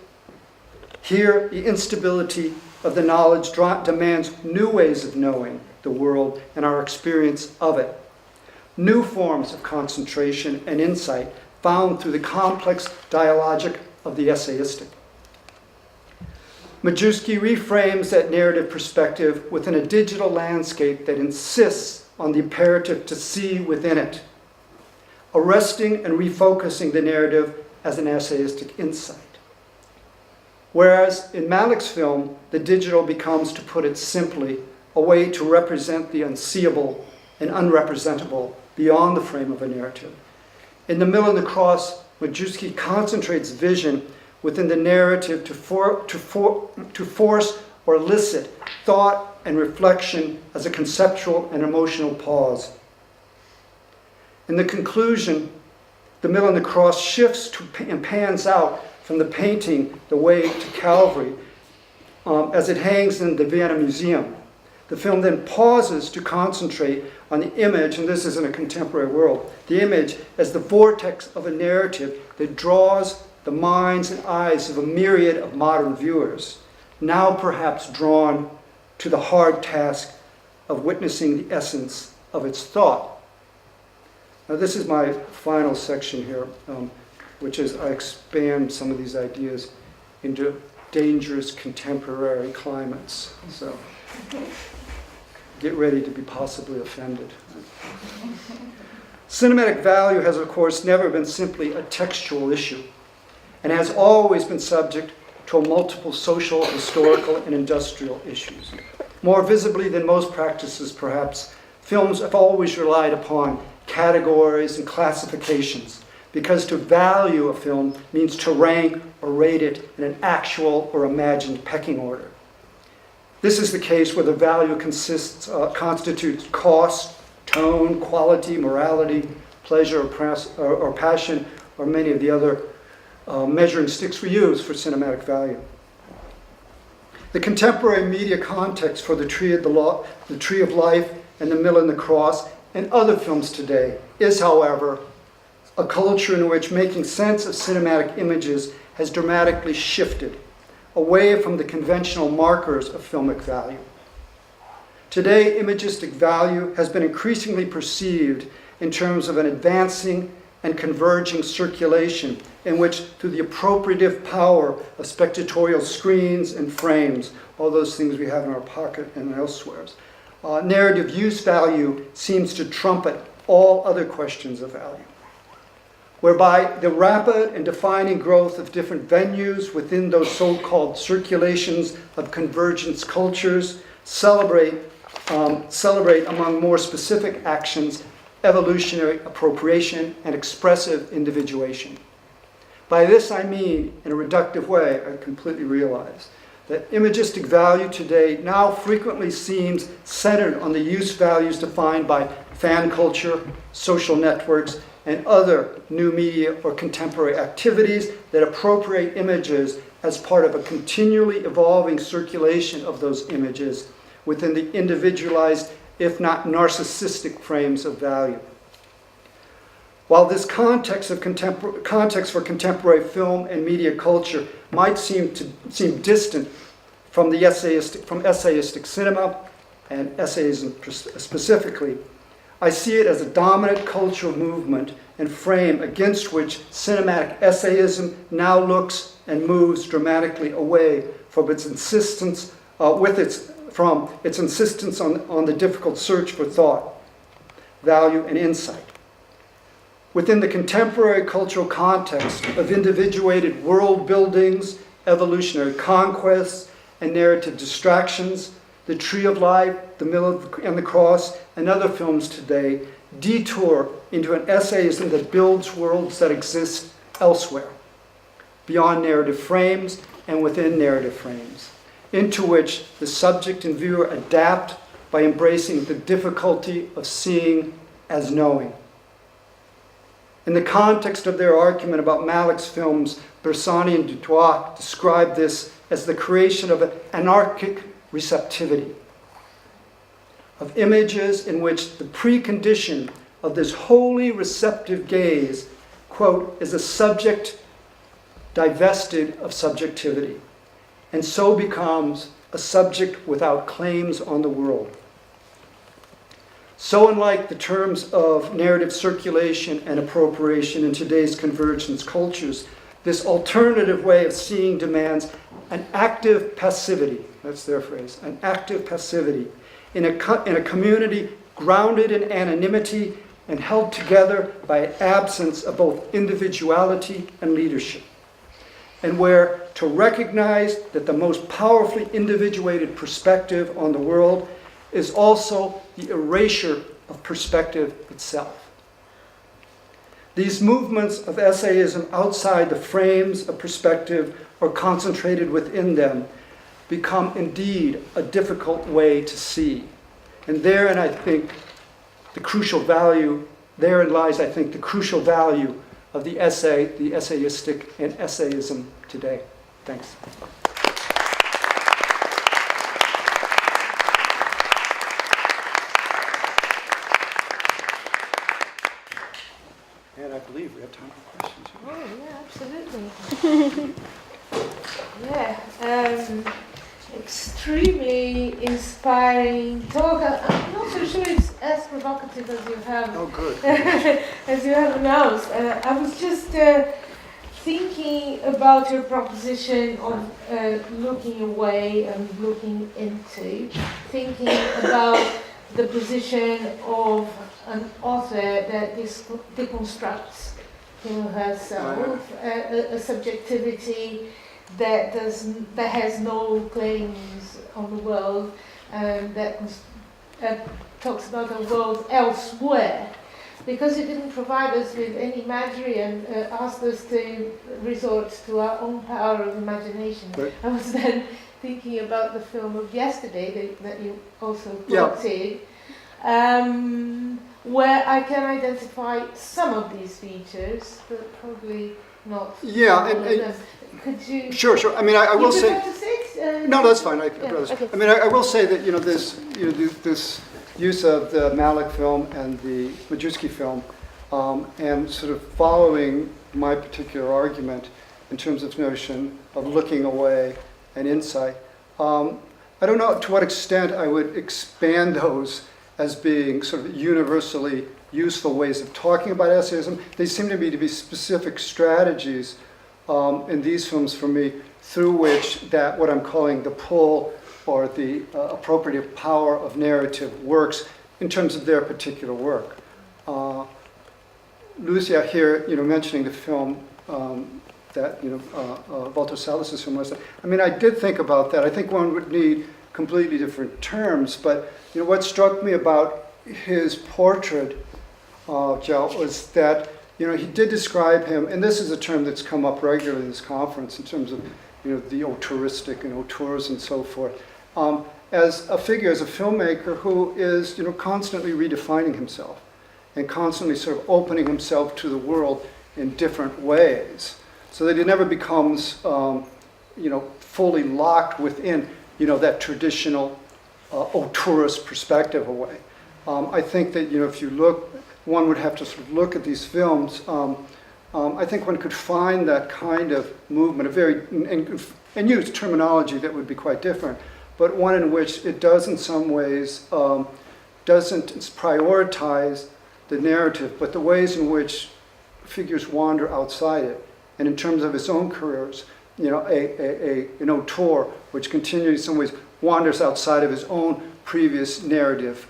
here the instability of the knowledge demands new ways of knowing the world and our experience of it, new forms of concentration and insight found through the complex dialogic of the essayistic. Majewski reframes that narrative perspective within a digital landscape that insists on the imperative to see within it, arresting and refocusing the narrative as an essayistic insight. Whereas in Malick's film, the digital becomes, to put it simply, a way to represent the unseeable and unrepresentable beyond the frame of a narrative. In The Mill and the Cross, Majewski concentrates vision within the narrative to force or elicit thought and reflection as a conceptual and emotional pause. In the conclusion, The Mill and the Cross shifts and pans out from the painting The Way to Calvary as it hangs in the Vienna Museum. The film then pauses to concentrate on the image, and this is in a contemporary world, the image as the vortex of a narrative that draws the minds and eyes of a myriad of modern viewers, now perhaps drawn to the hard task of witnessing the essence of its thought. Now this is my final section here, which is I expand some of these ideas into dangerous contemporary climates. So get ready to be possibly offended. Cinematic value has, of course, never been simply a textual issue, and has always been subject to multiple social, historical, and industrial issues. More visibly than most practices, perhaps, films have always relied upon categories and classifications, because to value a film means to rank or rate it in an actual or imagined pecking order. This is the case where the value constitutes cost, tone, quality, morality, pleasure or passion, or many of the other measuring sticks we use for cinematic value. The contemporary media context for the Tree of Life and The Mill and the Cross and other films today is, however, a culture in which making sense of cinematic images has dramatically shifted away from the conventional markers of filmic value. Today, imagistic value has been increasingly perceived in terms of an advancing and converging circulation in which, through the appropriative power of spectatorial screens and frames, all those things we have in our pocket and elsewhere, narrative use value seems to trumpet all other questions of value, whereby the rapid and defining growth of different venues within those so-called circulations of convergence cultures celebrate among more specific actions evolutionary appropriation and expressive individuation. By this I mean, in a reductive way, I completely realize, that imagistic value today now frequently seems centered on the use values defined by fan culture, social networks, and other new media or contemporary activities that appropriate images as part of a continually evolving circulation of those images within the individualized, if not narcissistic, frames of value. While this context for contemporary film and media culture might seem distant from essayistic cinema and essayism specifically, I see it as a dominant cultural movement and frame against which cinematic essayism now looks and moves dramatically away from its insistence on the difficult search for thought, value, and insight. Within the contemporary cultural context of individuated world buildings, evolutionary conquests, and narrative distractions, The Tree of Life, The Mill and the Cross, and other films today detour into an essayism that builds worlds that exist elsewhere, beyond narrative frames and within narrative frames, into which the subject and viewer adapt by embracing the difficulty of seeing as knowing. In the context of their argument about Malick's films, Bersani and Dutoit describe this as the creation of an anarchic receptivity, of images in which the precondition of this wholly receptive gaze, quote, is a subject divested of subjectivity, and so becomes a subject without claims on the world. So unlike the terms of narrative circulation and appropriation in today's convergence cultures, this alternative way of seeing demands an active passivity, that's their phrase, an active passivity, in a community grounded in anonymity and held together by an absence of both individuality and leadership, and where to recognize that the most powerfully individuated perspective on the world is also the erasure of perspective itself. These movements of essayism outside the frames of perspective or concentrated within them become indeed a difficult way to see. And therein, I think, therein lies, I think, the crucial value of the essay, the essayistic, and essayism today. Thanks. And I believe we have time for questions. Oh, yeah, absolutely. Yeah, extremely inspiring talk. I'm not so sure it's as provocative as you have. Oh, good. As you have announced. I was just thinking about your proposition of looking away and looking into, thinking about the position of an author that deconstructs herself, a subjectivity that has no claims on the world, that talks about a world elsewhere, because it didn't provide us with any imagery and asked us to resort to our own power of imagination. Right. I was then thinking about the film of yesterday that you also quoted, where I can identify some of these features, but probably not all of them. Could you? Sure. I mean, I will say. No, that's fine. Okay. I mean, I will say that there's this use of the Malick film and the Majewski film, and sort of following my particular argument in terms of this notion of looking away and insight. I don't know to what extent I would expand those as being sort of universally useful ways of talking about essayism. They seem to me to be specific strategies in these films for me through which that what I'm calling the pull or the appropriative power of narrative works in terms of their particular work. Lucia here, mentioning the film that Walter Salas's film was. I mean, I did think about that. I think one would need completely different terms, but what struck me about his portrait, Joe, was that he did describe him, and this is a term that's come up regularly in this conference in terms of the auteuristic and auteurs and so forth, as a figure, as a filmmaker who is constantly redefining himself and constantly sort of opening himself to the world in different ways, so that he never becomes fully locked within that traditional auteurist perspective away. I think that if you look, one would have to sort of look at these films. I think one could find that kind of movement, and use terminology that would be quite different, but one in which it does in some ways doesn't prioritize the narrative, but the ways in which figures wander outside it. And in terms of his own careers, an auteur which continually in some ways wanders outside of his own previous narrative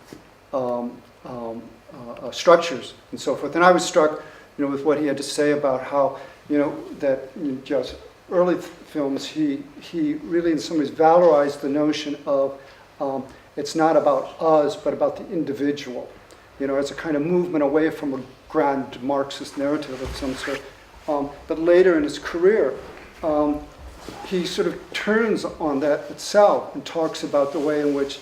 structures and so forth. And I was struck with what he had to say about how, that in just early films, he really in some ways valorized the notion of it's not about us, but about the individual, as a kind of movement away from a grand Marxist narrative of some sort. But later in his career, he sort of turns on that itself and talks about the way in which,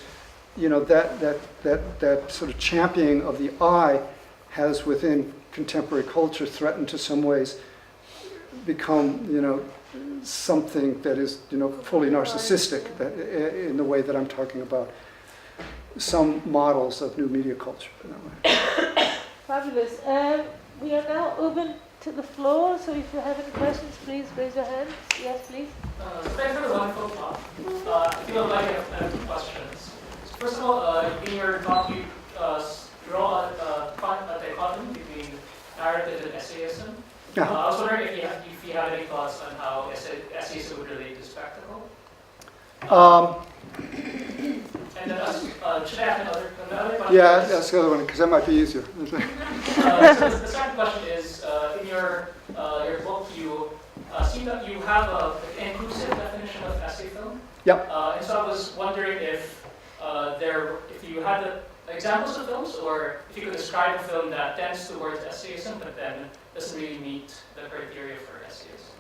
that sort of championing of the I has within contemporary culture threatened to some ways become, something that is, fully narcissistic in the way that I'm talking about some models of new media culture. Fabulous. We are now open to the floor, so if you have any questions, please raise your hand. Yes, please. Thanks for the wonderful talk. I feel like I have 2 questions. So first of all, in your talk, you draw a dichotomy between narrative and essayism. I was wondering if you have any thoughts on how essayism would relate to spectacle. And then, should I have another question? Yeah, that's the other one, because that might be easier. So the second question is, in your book, you seem that you have an inclusive definition of essay film. Yep. And so I was wondering if you had examples of films, or if you could describe a film that tends towards essayism, but then doesn't really meet the criteria for essayism.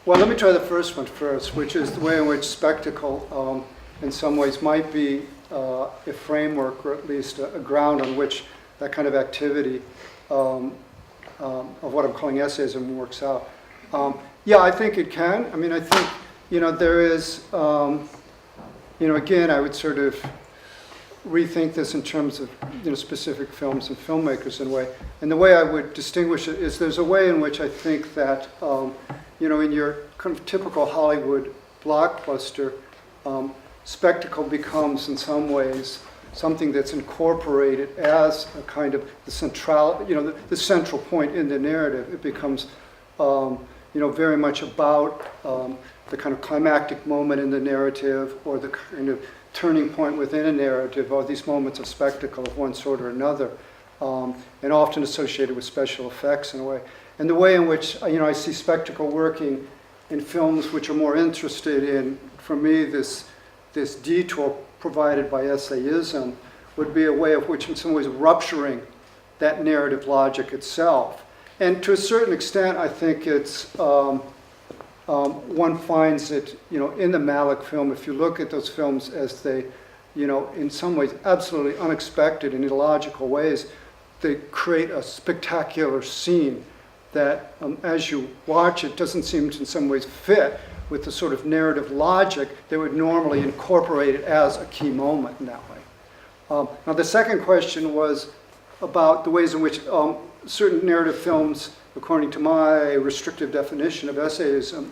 Well, let me try the first one first, which is the way in which spectacle, in some ways, might be a framework, or at least a ground on which that kind of activity of what I'm calling essayism works out. Yeah, I think it can. I mean, I think, there is, again, I would sort of rethink this in terms of, specific films and filmmakers in a way. And the way I would distinguish it is there's a way in which I think that, in your kind of typical Hollywood blockbuster, spectacle becomes in some ways something that's incorporated as a kind of the central point in the narrative. It becomes, very much about the kind of climactic moment in the narrative, or the kind of turning point within a narrative, or these moments of spectacle of one sort or another, and often associated with special effects in a way. and the way in which I see spectacle working in films which are more interested in, for me, this detour provided by essayism would be a way of which in some ways rupturing that narrative logic itself. And to a certain extent, I think it's, one finds it, in the Malick film, if you look at those films as they, in some ways absolutely unexpected and illogical ways, they create a spectacular scene that, as you watch it, doesn't seem to in some ways fit with the sort of narrative logic that would normally incorporate it as a key moment in that way. Now the second question was about the ways in which certain narrative films, according to my restrictive definition of essayism,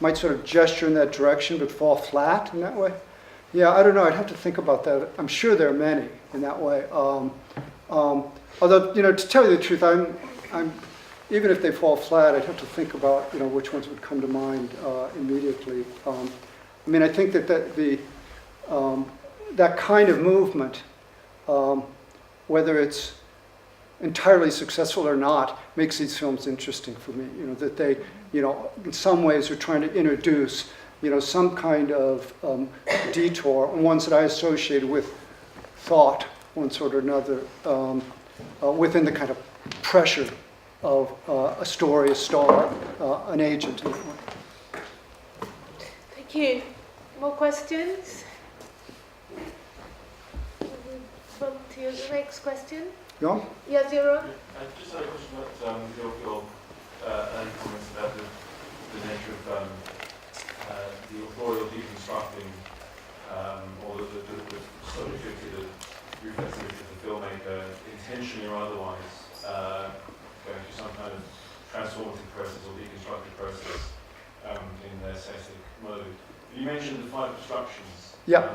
might sort of gesture in that direction but fall flat in that way. Yeah, I don't know. I'd have to think about that. I'm sure there are many in that way. Although, to tell you the truth, I'm even if they fall flat, I'd have to think about which ones would come to mind immediately. I think that that kind of movement, whether it's entirely successful or not, makes these films interesting for me. That they, in some ways are trying to introduce, some kind of detour, and ones that I associated with thought, one sort or another, within the kind of pressure of a story, a star, an agent. Thank you. More questions? Well, to the next question. Yeah? Yeah, Zero? I just had a question about your early comments about the nature of the authorial deconstructing, or the subjectivity, the reflexivity of the filmmaker, intentionally or otherwise, going through some kind of transformative process or deconstructive process in their essayistic mode. You mentioned the 5 obstructions. Yeah.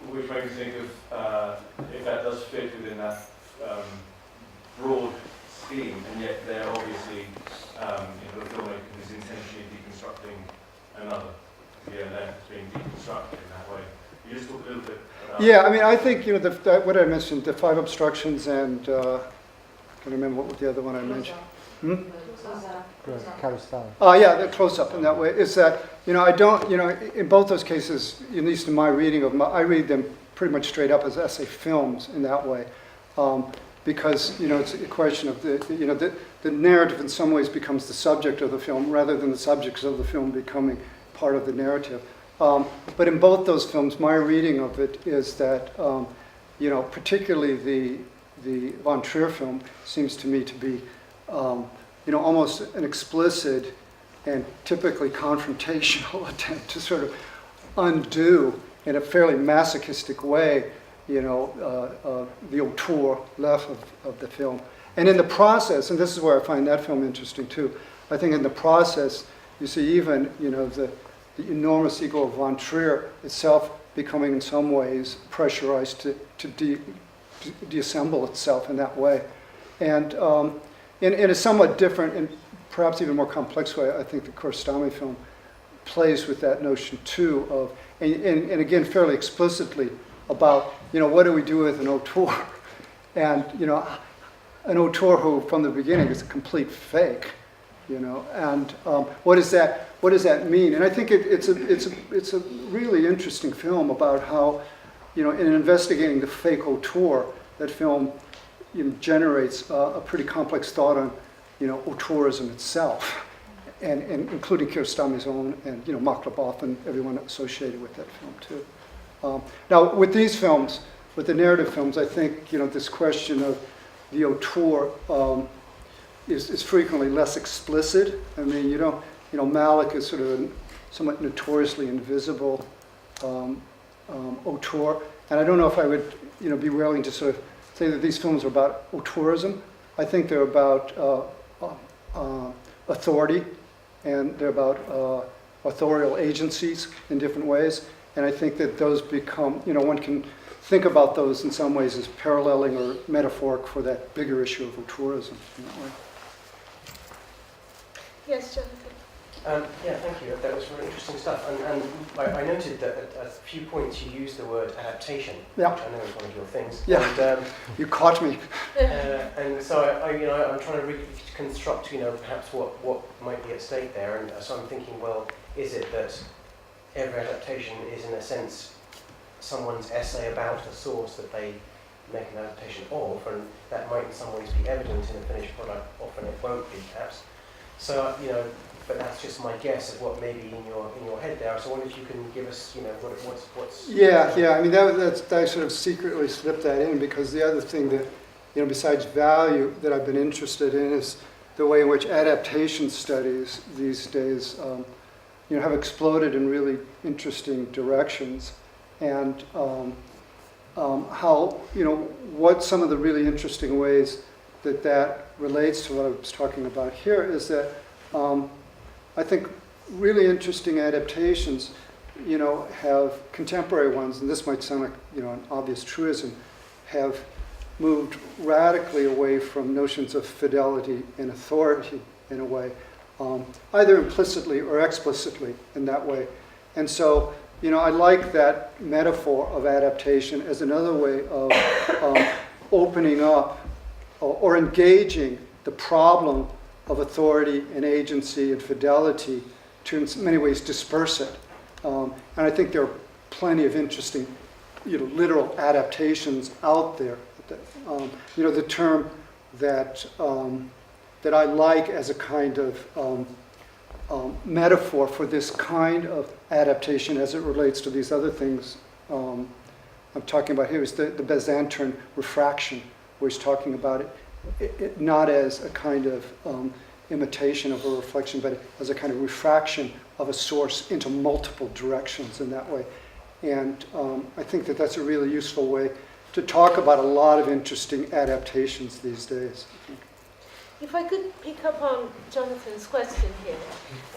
Which made me think of if that does fit within that broad scheme, and yet they're obviously the filmmaker who's intentionally deconstructing another. That's being deconstructed in that way. You just talk a little bit about. Yeah, I think what I mentioned, the 5 obstructions, and I can't remember what the other one I mentioned. Yeah, the close-up in that way is that I don't in both those cases, at least in my reading of them, I read them pretty much straight up as essay films in that way, because it's a question of the narrative in some ways becomes the subject of the film rather than the subjects of the film becoming part of the narrative. But in both those films, my reading of it is that particularly the von Trier film seems to me to be almost an explicit and typically confrontational attempt to sort of undo in a fairly masochistic way, the auteur left of the film. And in the process, and this is where I find that film interesting too, I think in the process, you see even, the enormous ego of von Trier itself becoming in some ways pressurized to deassemble itself in that way. And in a somewhat different and perhaps even more complex way, I think the Kiarostami film plays with that notion too of, and again fairly explicitly about, what do we do with an auteur? And, an auteur who from the beginning is a complete fake, and what does that mean? And I think it's a really interesting film about how, in investigating the fake auteur, that film generates a pretty complex thought on, auteurism itself, and including Kiarostami's own, and Maklabov and everyone associated with that film too. Now, with these films, with the narrative films, I think this question of the auteur is frequently less explicit. Malick is sort of a somewhat notoriously invisible auteur, and I don't know if I would be willing to sort of say that these films are about auteurism. I think they're about authority, and they're about authorial agencies in different ways. And I think that those become, one can think about those in some ways as paralleling or metaphoric for that bigger issue of auteurism in that way. Yes, Jonathan. Yeah, thank you. That was really interesting stuff. And I noted that at a few points you used the word adaptation, Yeah. which I know is one of your things. Yeah. And, You caught me. and so I'm trying to reconstruct, perhaps what might be at stake there. And so I'm thinking, well, is it that every adaptation is, in a sense, someone's essay about a source that they make an adaptation of, and that might in some ways be evident in a finished product. Often it won't be, perhaps. So but that's just my guess of what may be in your head there. So I wonder if you can give us, what's. Yeah. I mean, I sort of secretly slipped that in because the other thing that, besides value that I've been interested in is the way in which adaptation studies these days, have exploded in really interesting directions, and how, what some of the really interesting ways that relates to what I was talking about here is that. I think really interesting adaptations, have contemporary ones, and this might sound like, an obvious truism, have moved radically away from notions of fidelity and authority in a way, either implicitly or explicitly in that way. And so, I like that metaphor of adaptation as another way of opening up or engaging the problem of authority and agency and fidelity to, in many ways, disperse it. And I think there are plenty of interesting, literal adaptations out there. The term that I like as a kind of metaphor for this kind of adaptation as it relates to these other things I'm talking about here is the Bazantern refraction, where he's talking about it not as a kind of imitation of a reflection, but as a kind of refraction of a source into multiple directions in that way. And I think that's a really useful way to talk about a lot of interesting adaptations these days. If I could pick up on Jonathan's question here,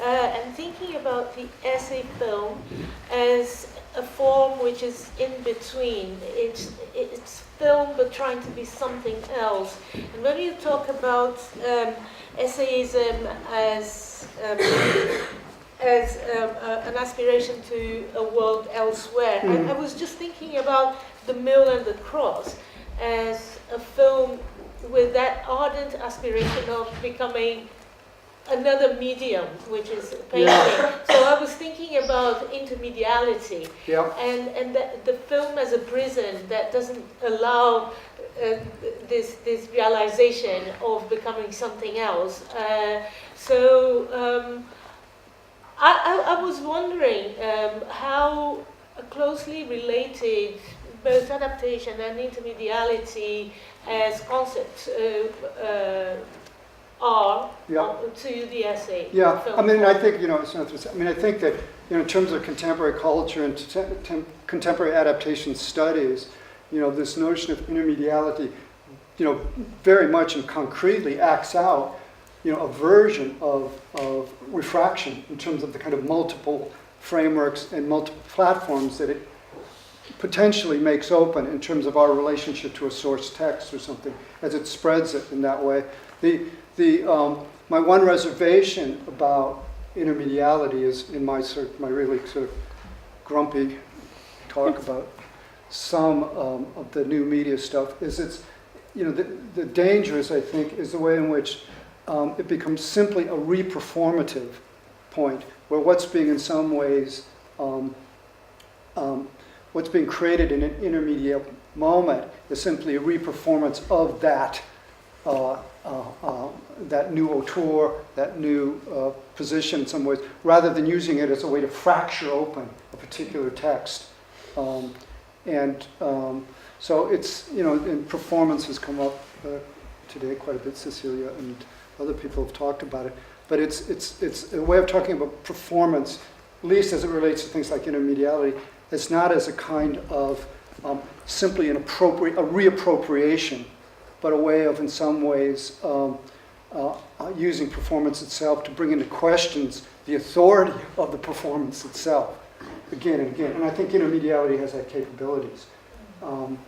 and thinking about the essay film as a form which is in between. It's film but trying to be something else. And when you talk about essayism as an aspiration to a world elsewhere, I was just thinking about The Mill and the Cross as a film with that ardent aspiration of becoming another medium, which is painting. Yeah. So I was thinking about intermediality, and the film as a prison that doesn't allow this realization of becoming something else. I was wondering how closely related both adaptation and intermediality as concepts are to the essay. Yeah, I mean, I think, I think that, in terms of contemporary culture and contemporary adaptation studies, this notion of intermediality, very much and concretely acts out, a version of refraction in terms of the kind of multiple frameworks and multiple platforms that it potentially makes open in terms of our relationship to a source text or something, as it spreads it in that way. My one reservation about intermediality is in my really sort of grumpy talk about some of the new media stuff, is it's, the danger is, I think, is the way in which it becomes simply a reperformative point, where what's being in some ways, what's being created in an intermediate moment is simply a reperformance of that that new auteur, that new position in some ways, rather than using it as a way to fracture open a particular text. So it's, and performance has come up today quite a bit, Cecilia and other people have talked about it, but it's a way of talking about performance, at least as it relates to things like intermediality. It's not as a kind of simply a reappropriation, but a way of, in some ways, using performance itself to bring into questions the authority of the performance itself, again and again. And I think intermediality has that capabilities. And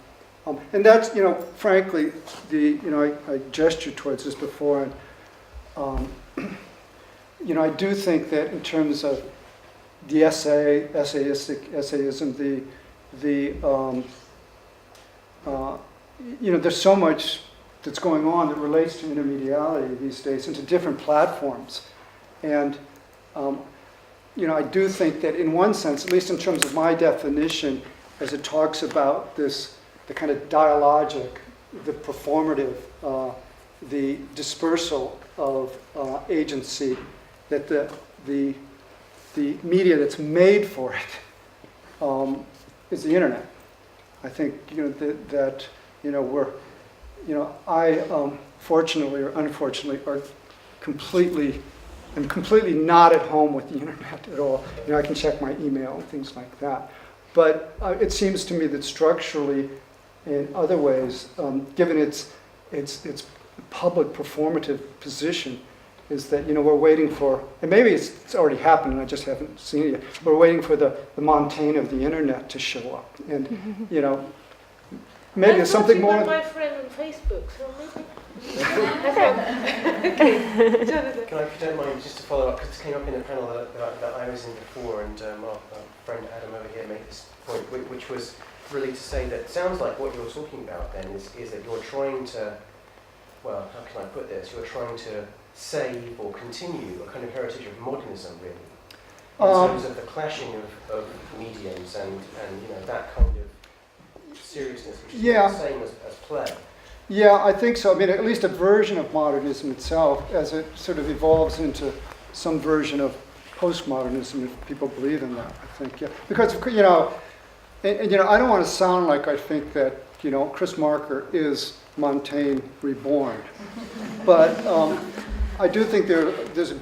that's, frankly, I gestured towards this before. And, I do think that in terms of the essayism, there's so much that's going on that relates to intermediality these days and to different platforms. And, I do think that in one sense, at least in terms of my definition, as it talks about the kind of dialogic, the performative, the dispersal of agency, that the media that's made for it is the internet. I think I fortunately or unfortunately I'm completely not at home with the internet at all. I can check my email and things like that. But it seems to me that structurally, in other ways, given its public performative position, is that we're waiting for, and maybe it's already happened and I just haven't seen it yet. We're waiting for the Montaigne of the internet to show up, and maybe it's something more. My friend on Facebook, so maybe. Can I, if you don't mind, just to follow up, because it came up in a panel that I was in before, and our friend Adam over here made this point, which was really to say that it sounds like what you're talking about then is that you're trying to, well, how can I put this? You're trying to save or continue a kind of heritage of modernism, really, in terms of the clashing of mediums and that kind of seriousness, which is not the same as play. Yeah, I think so. I mean, at least a version of modernism itself, as it sort of evolves into some version of postmodernism, if people believe in that, I think, yeah. Because, I don't want to sound like I think that, Chris Marker is Montaigne reborn. But I do think there's a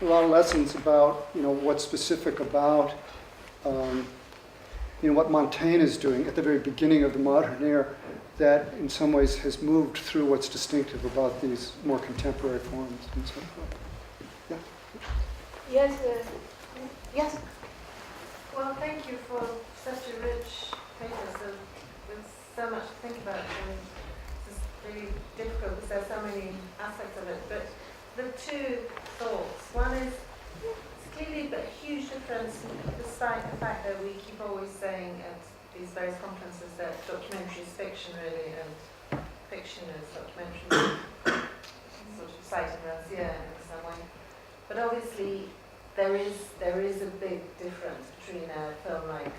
lot of lessons about, what's specific about, what Montaigne is doing at the very beginning of the modern era, that in some ways has moved through what's distinctive about these more contemporary forms and so forth. Yeah. Yes. Yes. Well, thank you for such a rich paper. So there's so much to think about. And it's really difficult because there's so many aspects of it. But the two thoughts. One is it's clearly a huge difference, despite the fact that we keep always saying at these various conferences that documentary is fiction really, and fiction is documentary, sort of citing Razier in some way. But obviously there is a big difference between a film like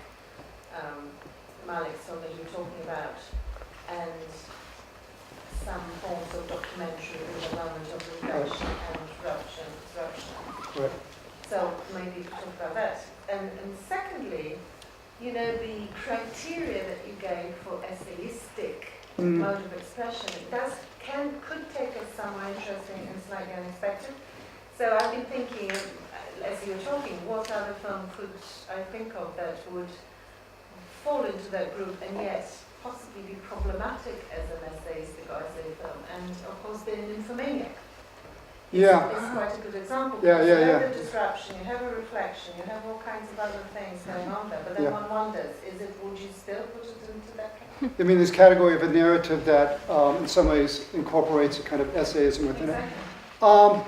Malick's film that you were talking about and some forms of documentary with a moment of reflection and disruption. Right. So maybe you could talk about that. And secondly, the criteria that you gave for essayistic mode of expression, could take us somewhere interesting and slightly unexpected. So I've been thinking, as you were talking, what other film could I think of that would fall into that group and yet possibly be problematic as an essayistic or essay film? And of course, the Infomaniac. Yeah. It's quite a good example. Yeah. You have a disruption, you have a reflection, you have all kinds of other things going on there. But then one wonders, would you still put it into that category? I mean, this category of a narrative that in some ways incorporates a kind of essayism within it. So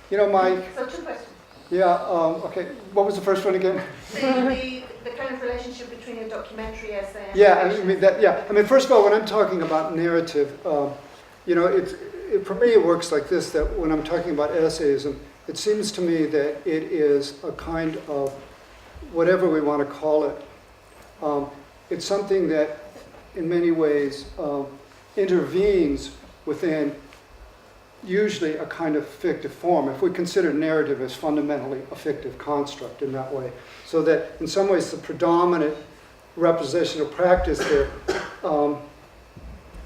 2 questions. Yeah, okay. What was the first one again? The kind of relationship between a documentary essay and I mean, first of all, when I'm talking about narrative, for me it works like this, that when I'm talking about essayism, it seems to me that it is a kind of, whatever we want to call it, it's something that in many ways intervenes within usually a kind of fictive form, if we consider narrative as fundamentally a fictive construct in that way. So that in some ways the predominant representation of practice there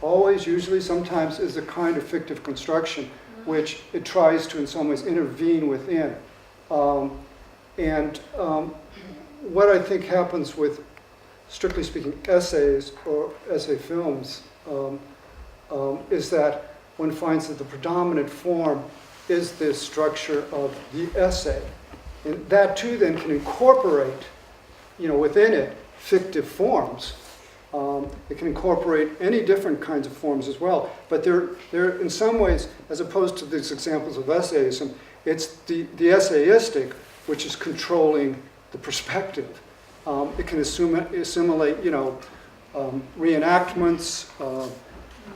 always, usually, sometimes is a kind of fictive construction which it tries to in some ways intervene within. What I think happens with, strictly speaking, essays or essay films is that one finds that the predominant form is this structure of the essay. And that too then can incorporate, within it, fictive forms. It can incorporate any different kinds of forms as well. But they're in some ways, as opposed to these examples of essayism, It's the essayistic, which is controlling the perspective. It can assimilate, reenactments,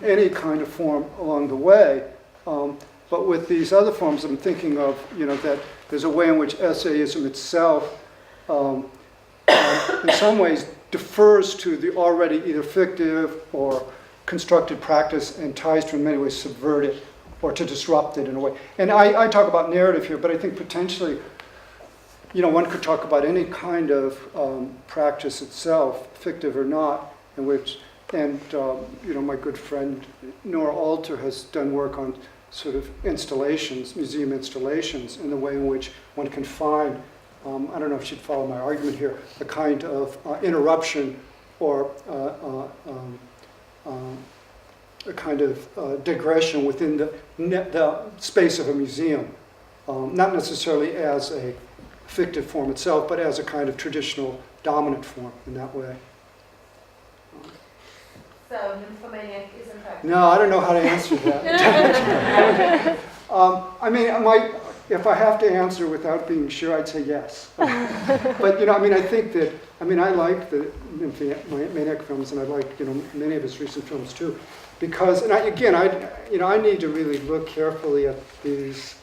any kind of form along the way. But with these other forms, I'm thinking of, that there's a way in which essayism itself, in some ways, defers to the already either fictive or constructed practice and tries to, in many ways, subvert it or to disrupt it in a way. And I talk about narrative here, but I think potentially, one could talk about any kind of practice itself, fictive or not, in which, and my good friend Notre has done work on sort of installations, museum installations, in the way in which one can find, I don't know if she'd follow my argument here, a kind of interruption or a kind of digression within the space of a museum, not necessarily as a fictive form itself, but as a kind of traditional dominant form in that way. So, nymphomaniac is in fact... No, I don't know how to answer that. If I have to answer without being sure, I'd say yes. But, I think that, I like the Nymphomaniac films, and I like, many of his recent films too. Because, and I need to really look carefully at these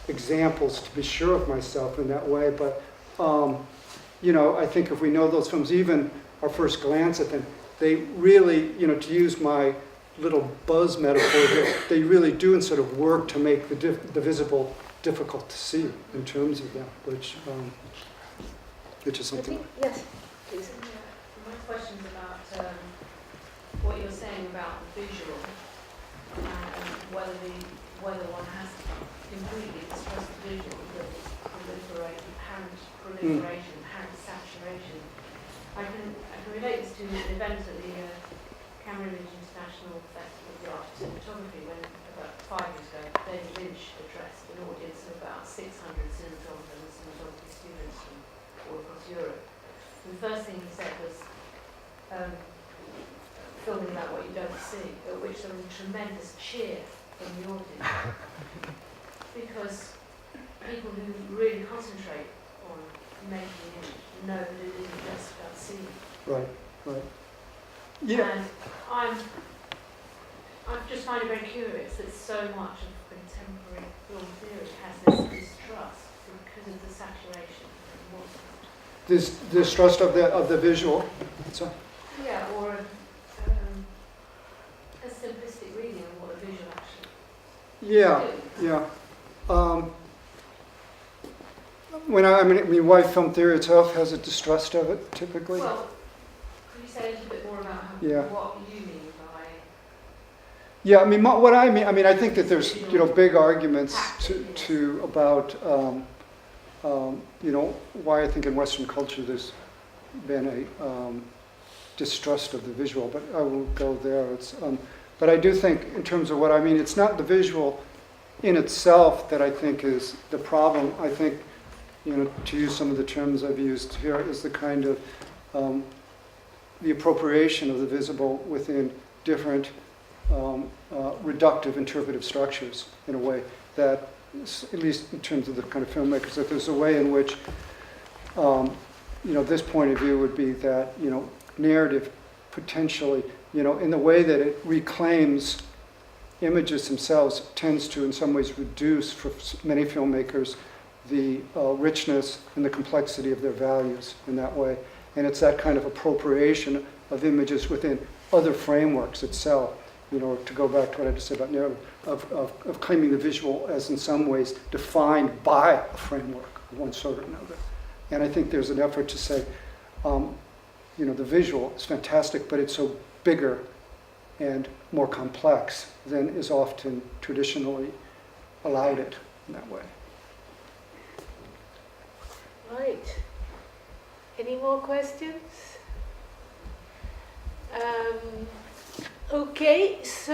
examples to be sure of myself in that way. But, I think if we know those films, even our first glance at them, they really, to use my little buzz metaphor here, they really do sort of work to make the visible difficult to see in terms of that, which is something. Yes, please. My question's about what you're saying about the visual and whether one has to completely distrust the visual because it's apparent proliferation, apparent saturation. I can relate this to an event at the Cambridge International Festival of the Art of Cinematography when, about 5 years ago, David Lynch addressed an audience of about 600 cinematographers and cinematography students from all across Europe. And the first thing he said was, filming about what you don't see, at which there was a tremendous cheer from the audience. Because people who really concentrate on making an image know that it isn't just about seeing. Right. Yeah. And I just find it very curious that so much of contemporary film theory has this distrust because of the saturation. This distrust of the visual. So. Yeah, or a simplistic reading of what a visual actually Yeah. Why film theory itself has a distrust of it, typically? Well, could you say a little bit more about what you mean by... Yeah, what I mean, I think that there's, big arguments about, why I think in Western culture there's been a distrust of the visual, but I won't go there. But I do think, in terms of what I mean, it's not the visual in itself that I think is the problem. I think, to use some of the terms I've used here, is the kind of the appropriation of the visible within different reductive interpretive structures in a way that, at least in terms of the kind of filmmakers, that there's a way in which, this point of view would be that, narrative potentially, in the way that it reclaims images themselves, tends to in some ways reduce, for many filmmakers, the richness and the complexity of their values in that way. And it's that kind of appropriation of images within other frameworks itself, to go back to what I just said about narrative, of claiming the visual as in some ways defined by a framework of one sort or another. And I think there's an effort to say, the visual is fantastic, but it's so bigger and more complex than is often traditionally allowed it in that way. Right. Any more questions? Okay, so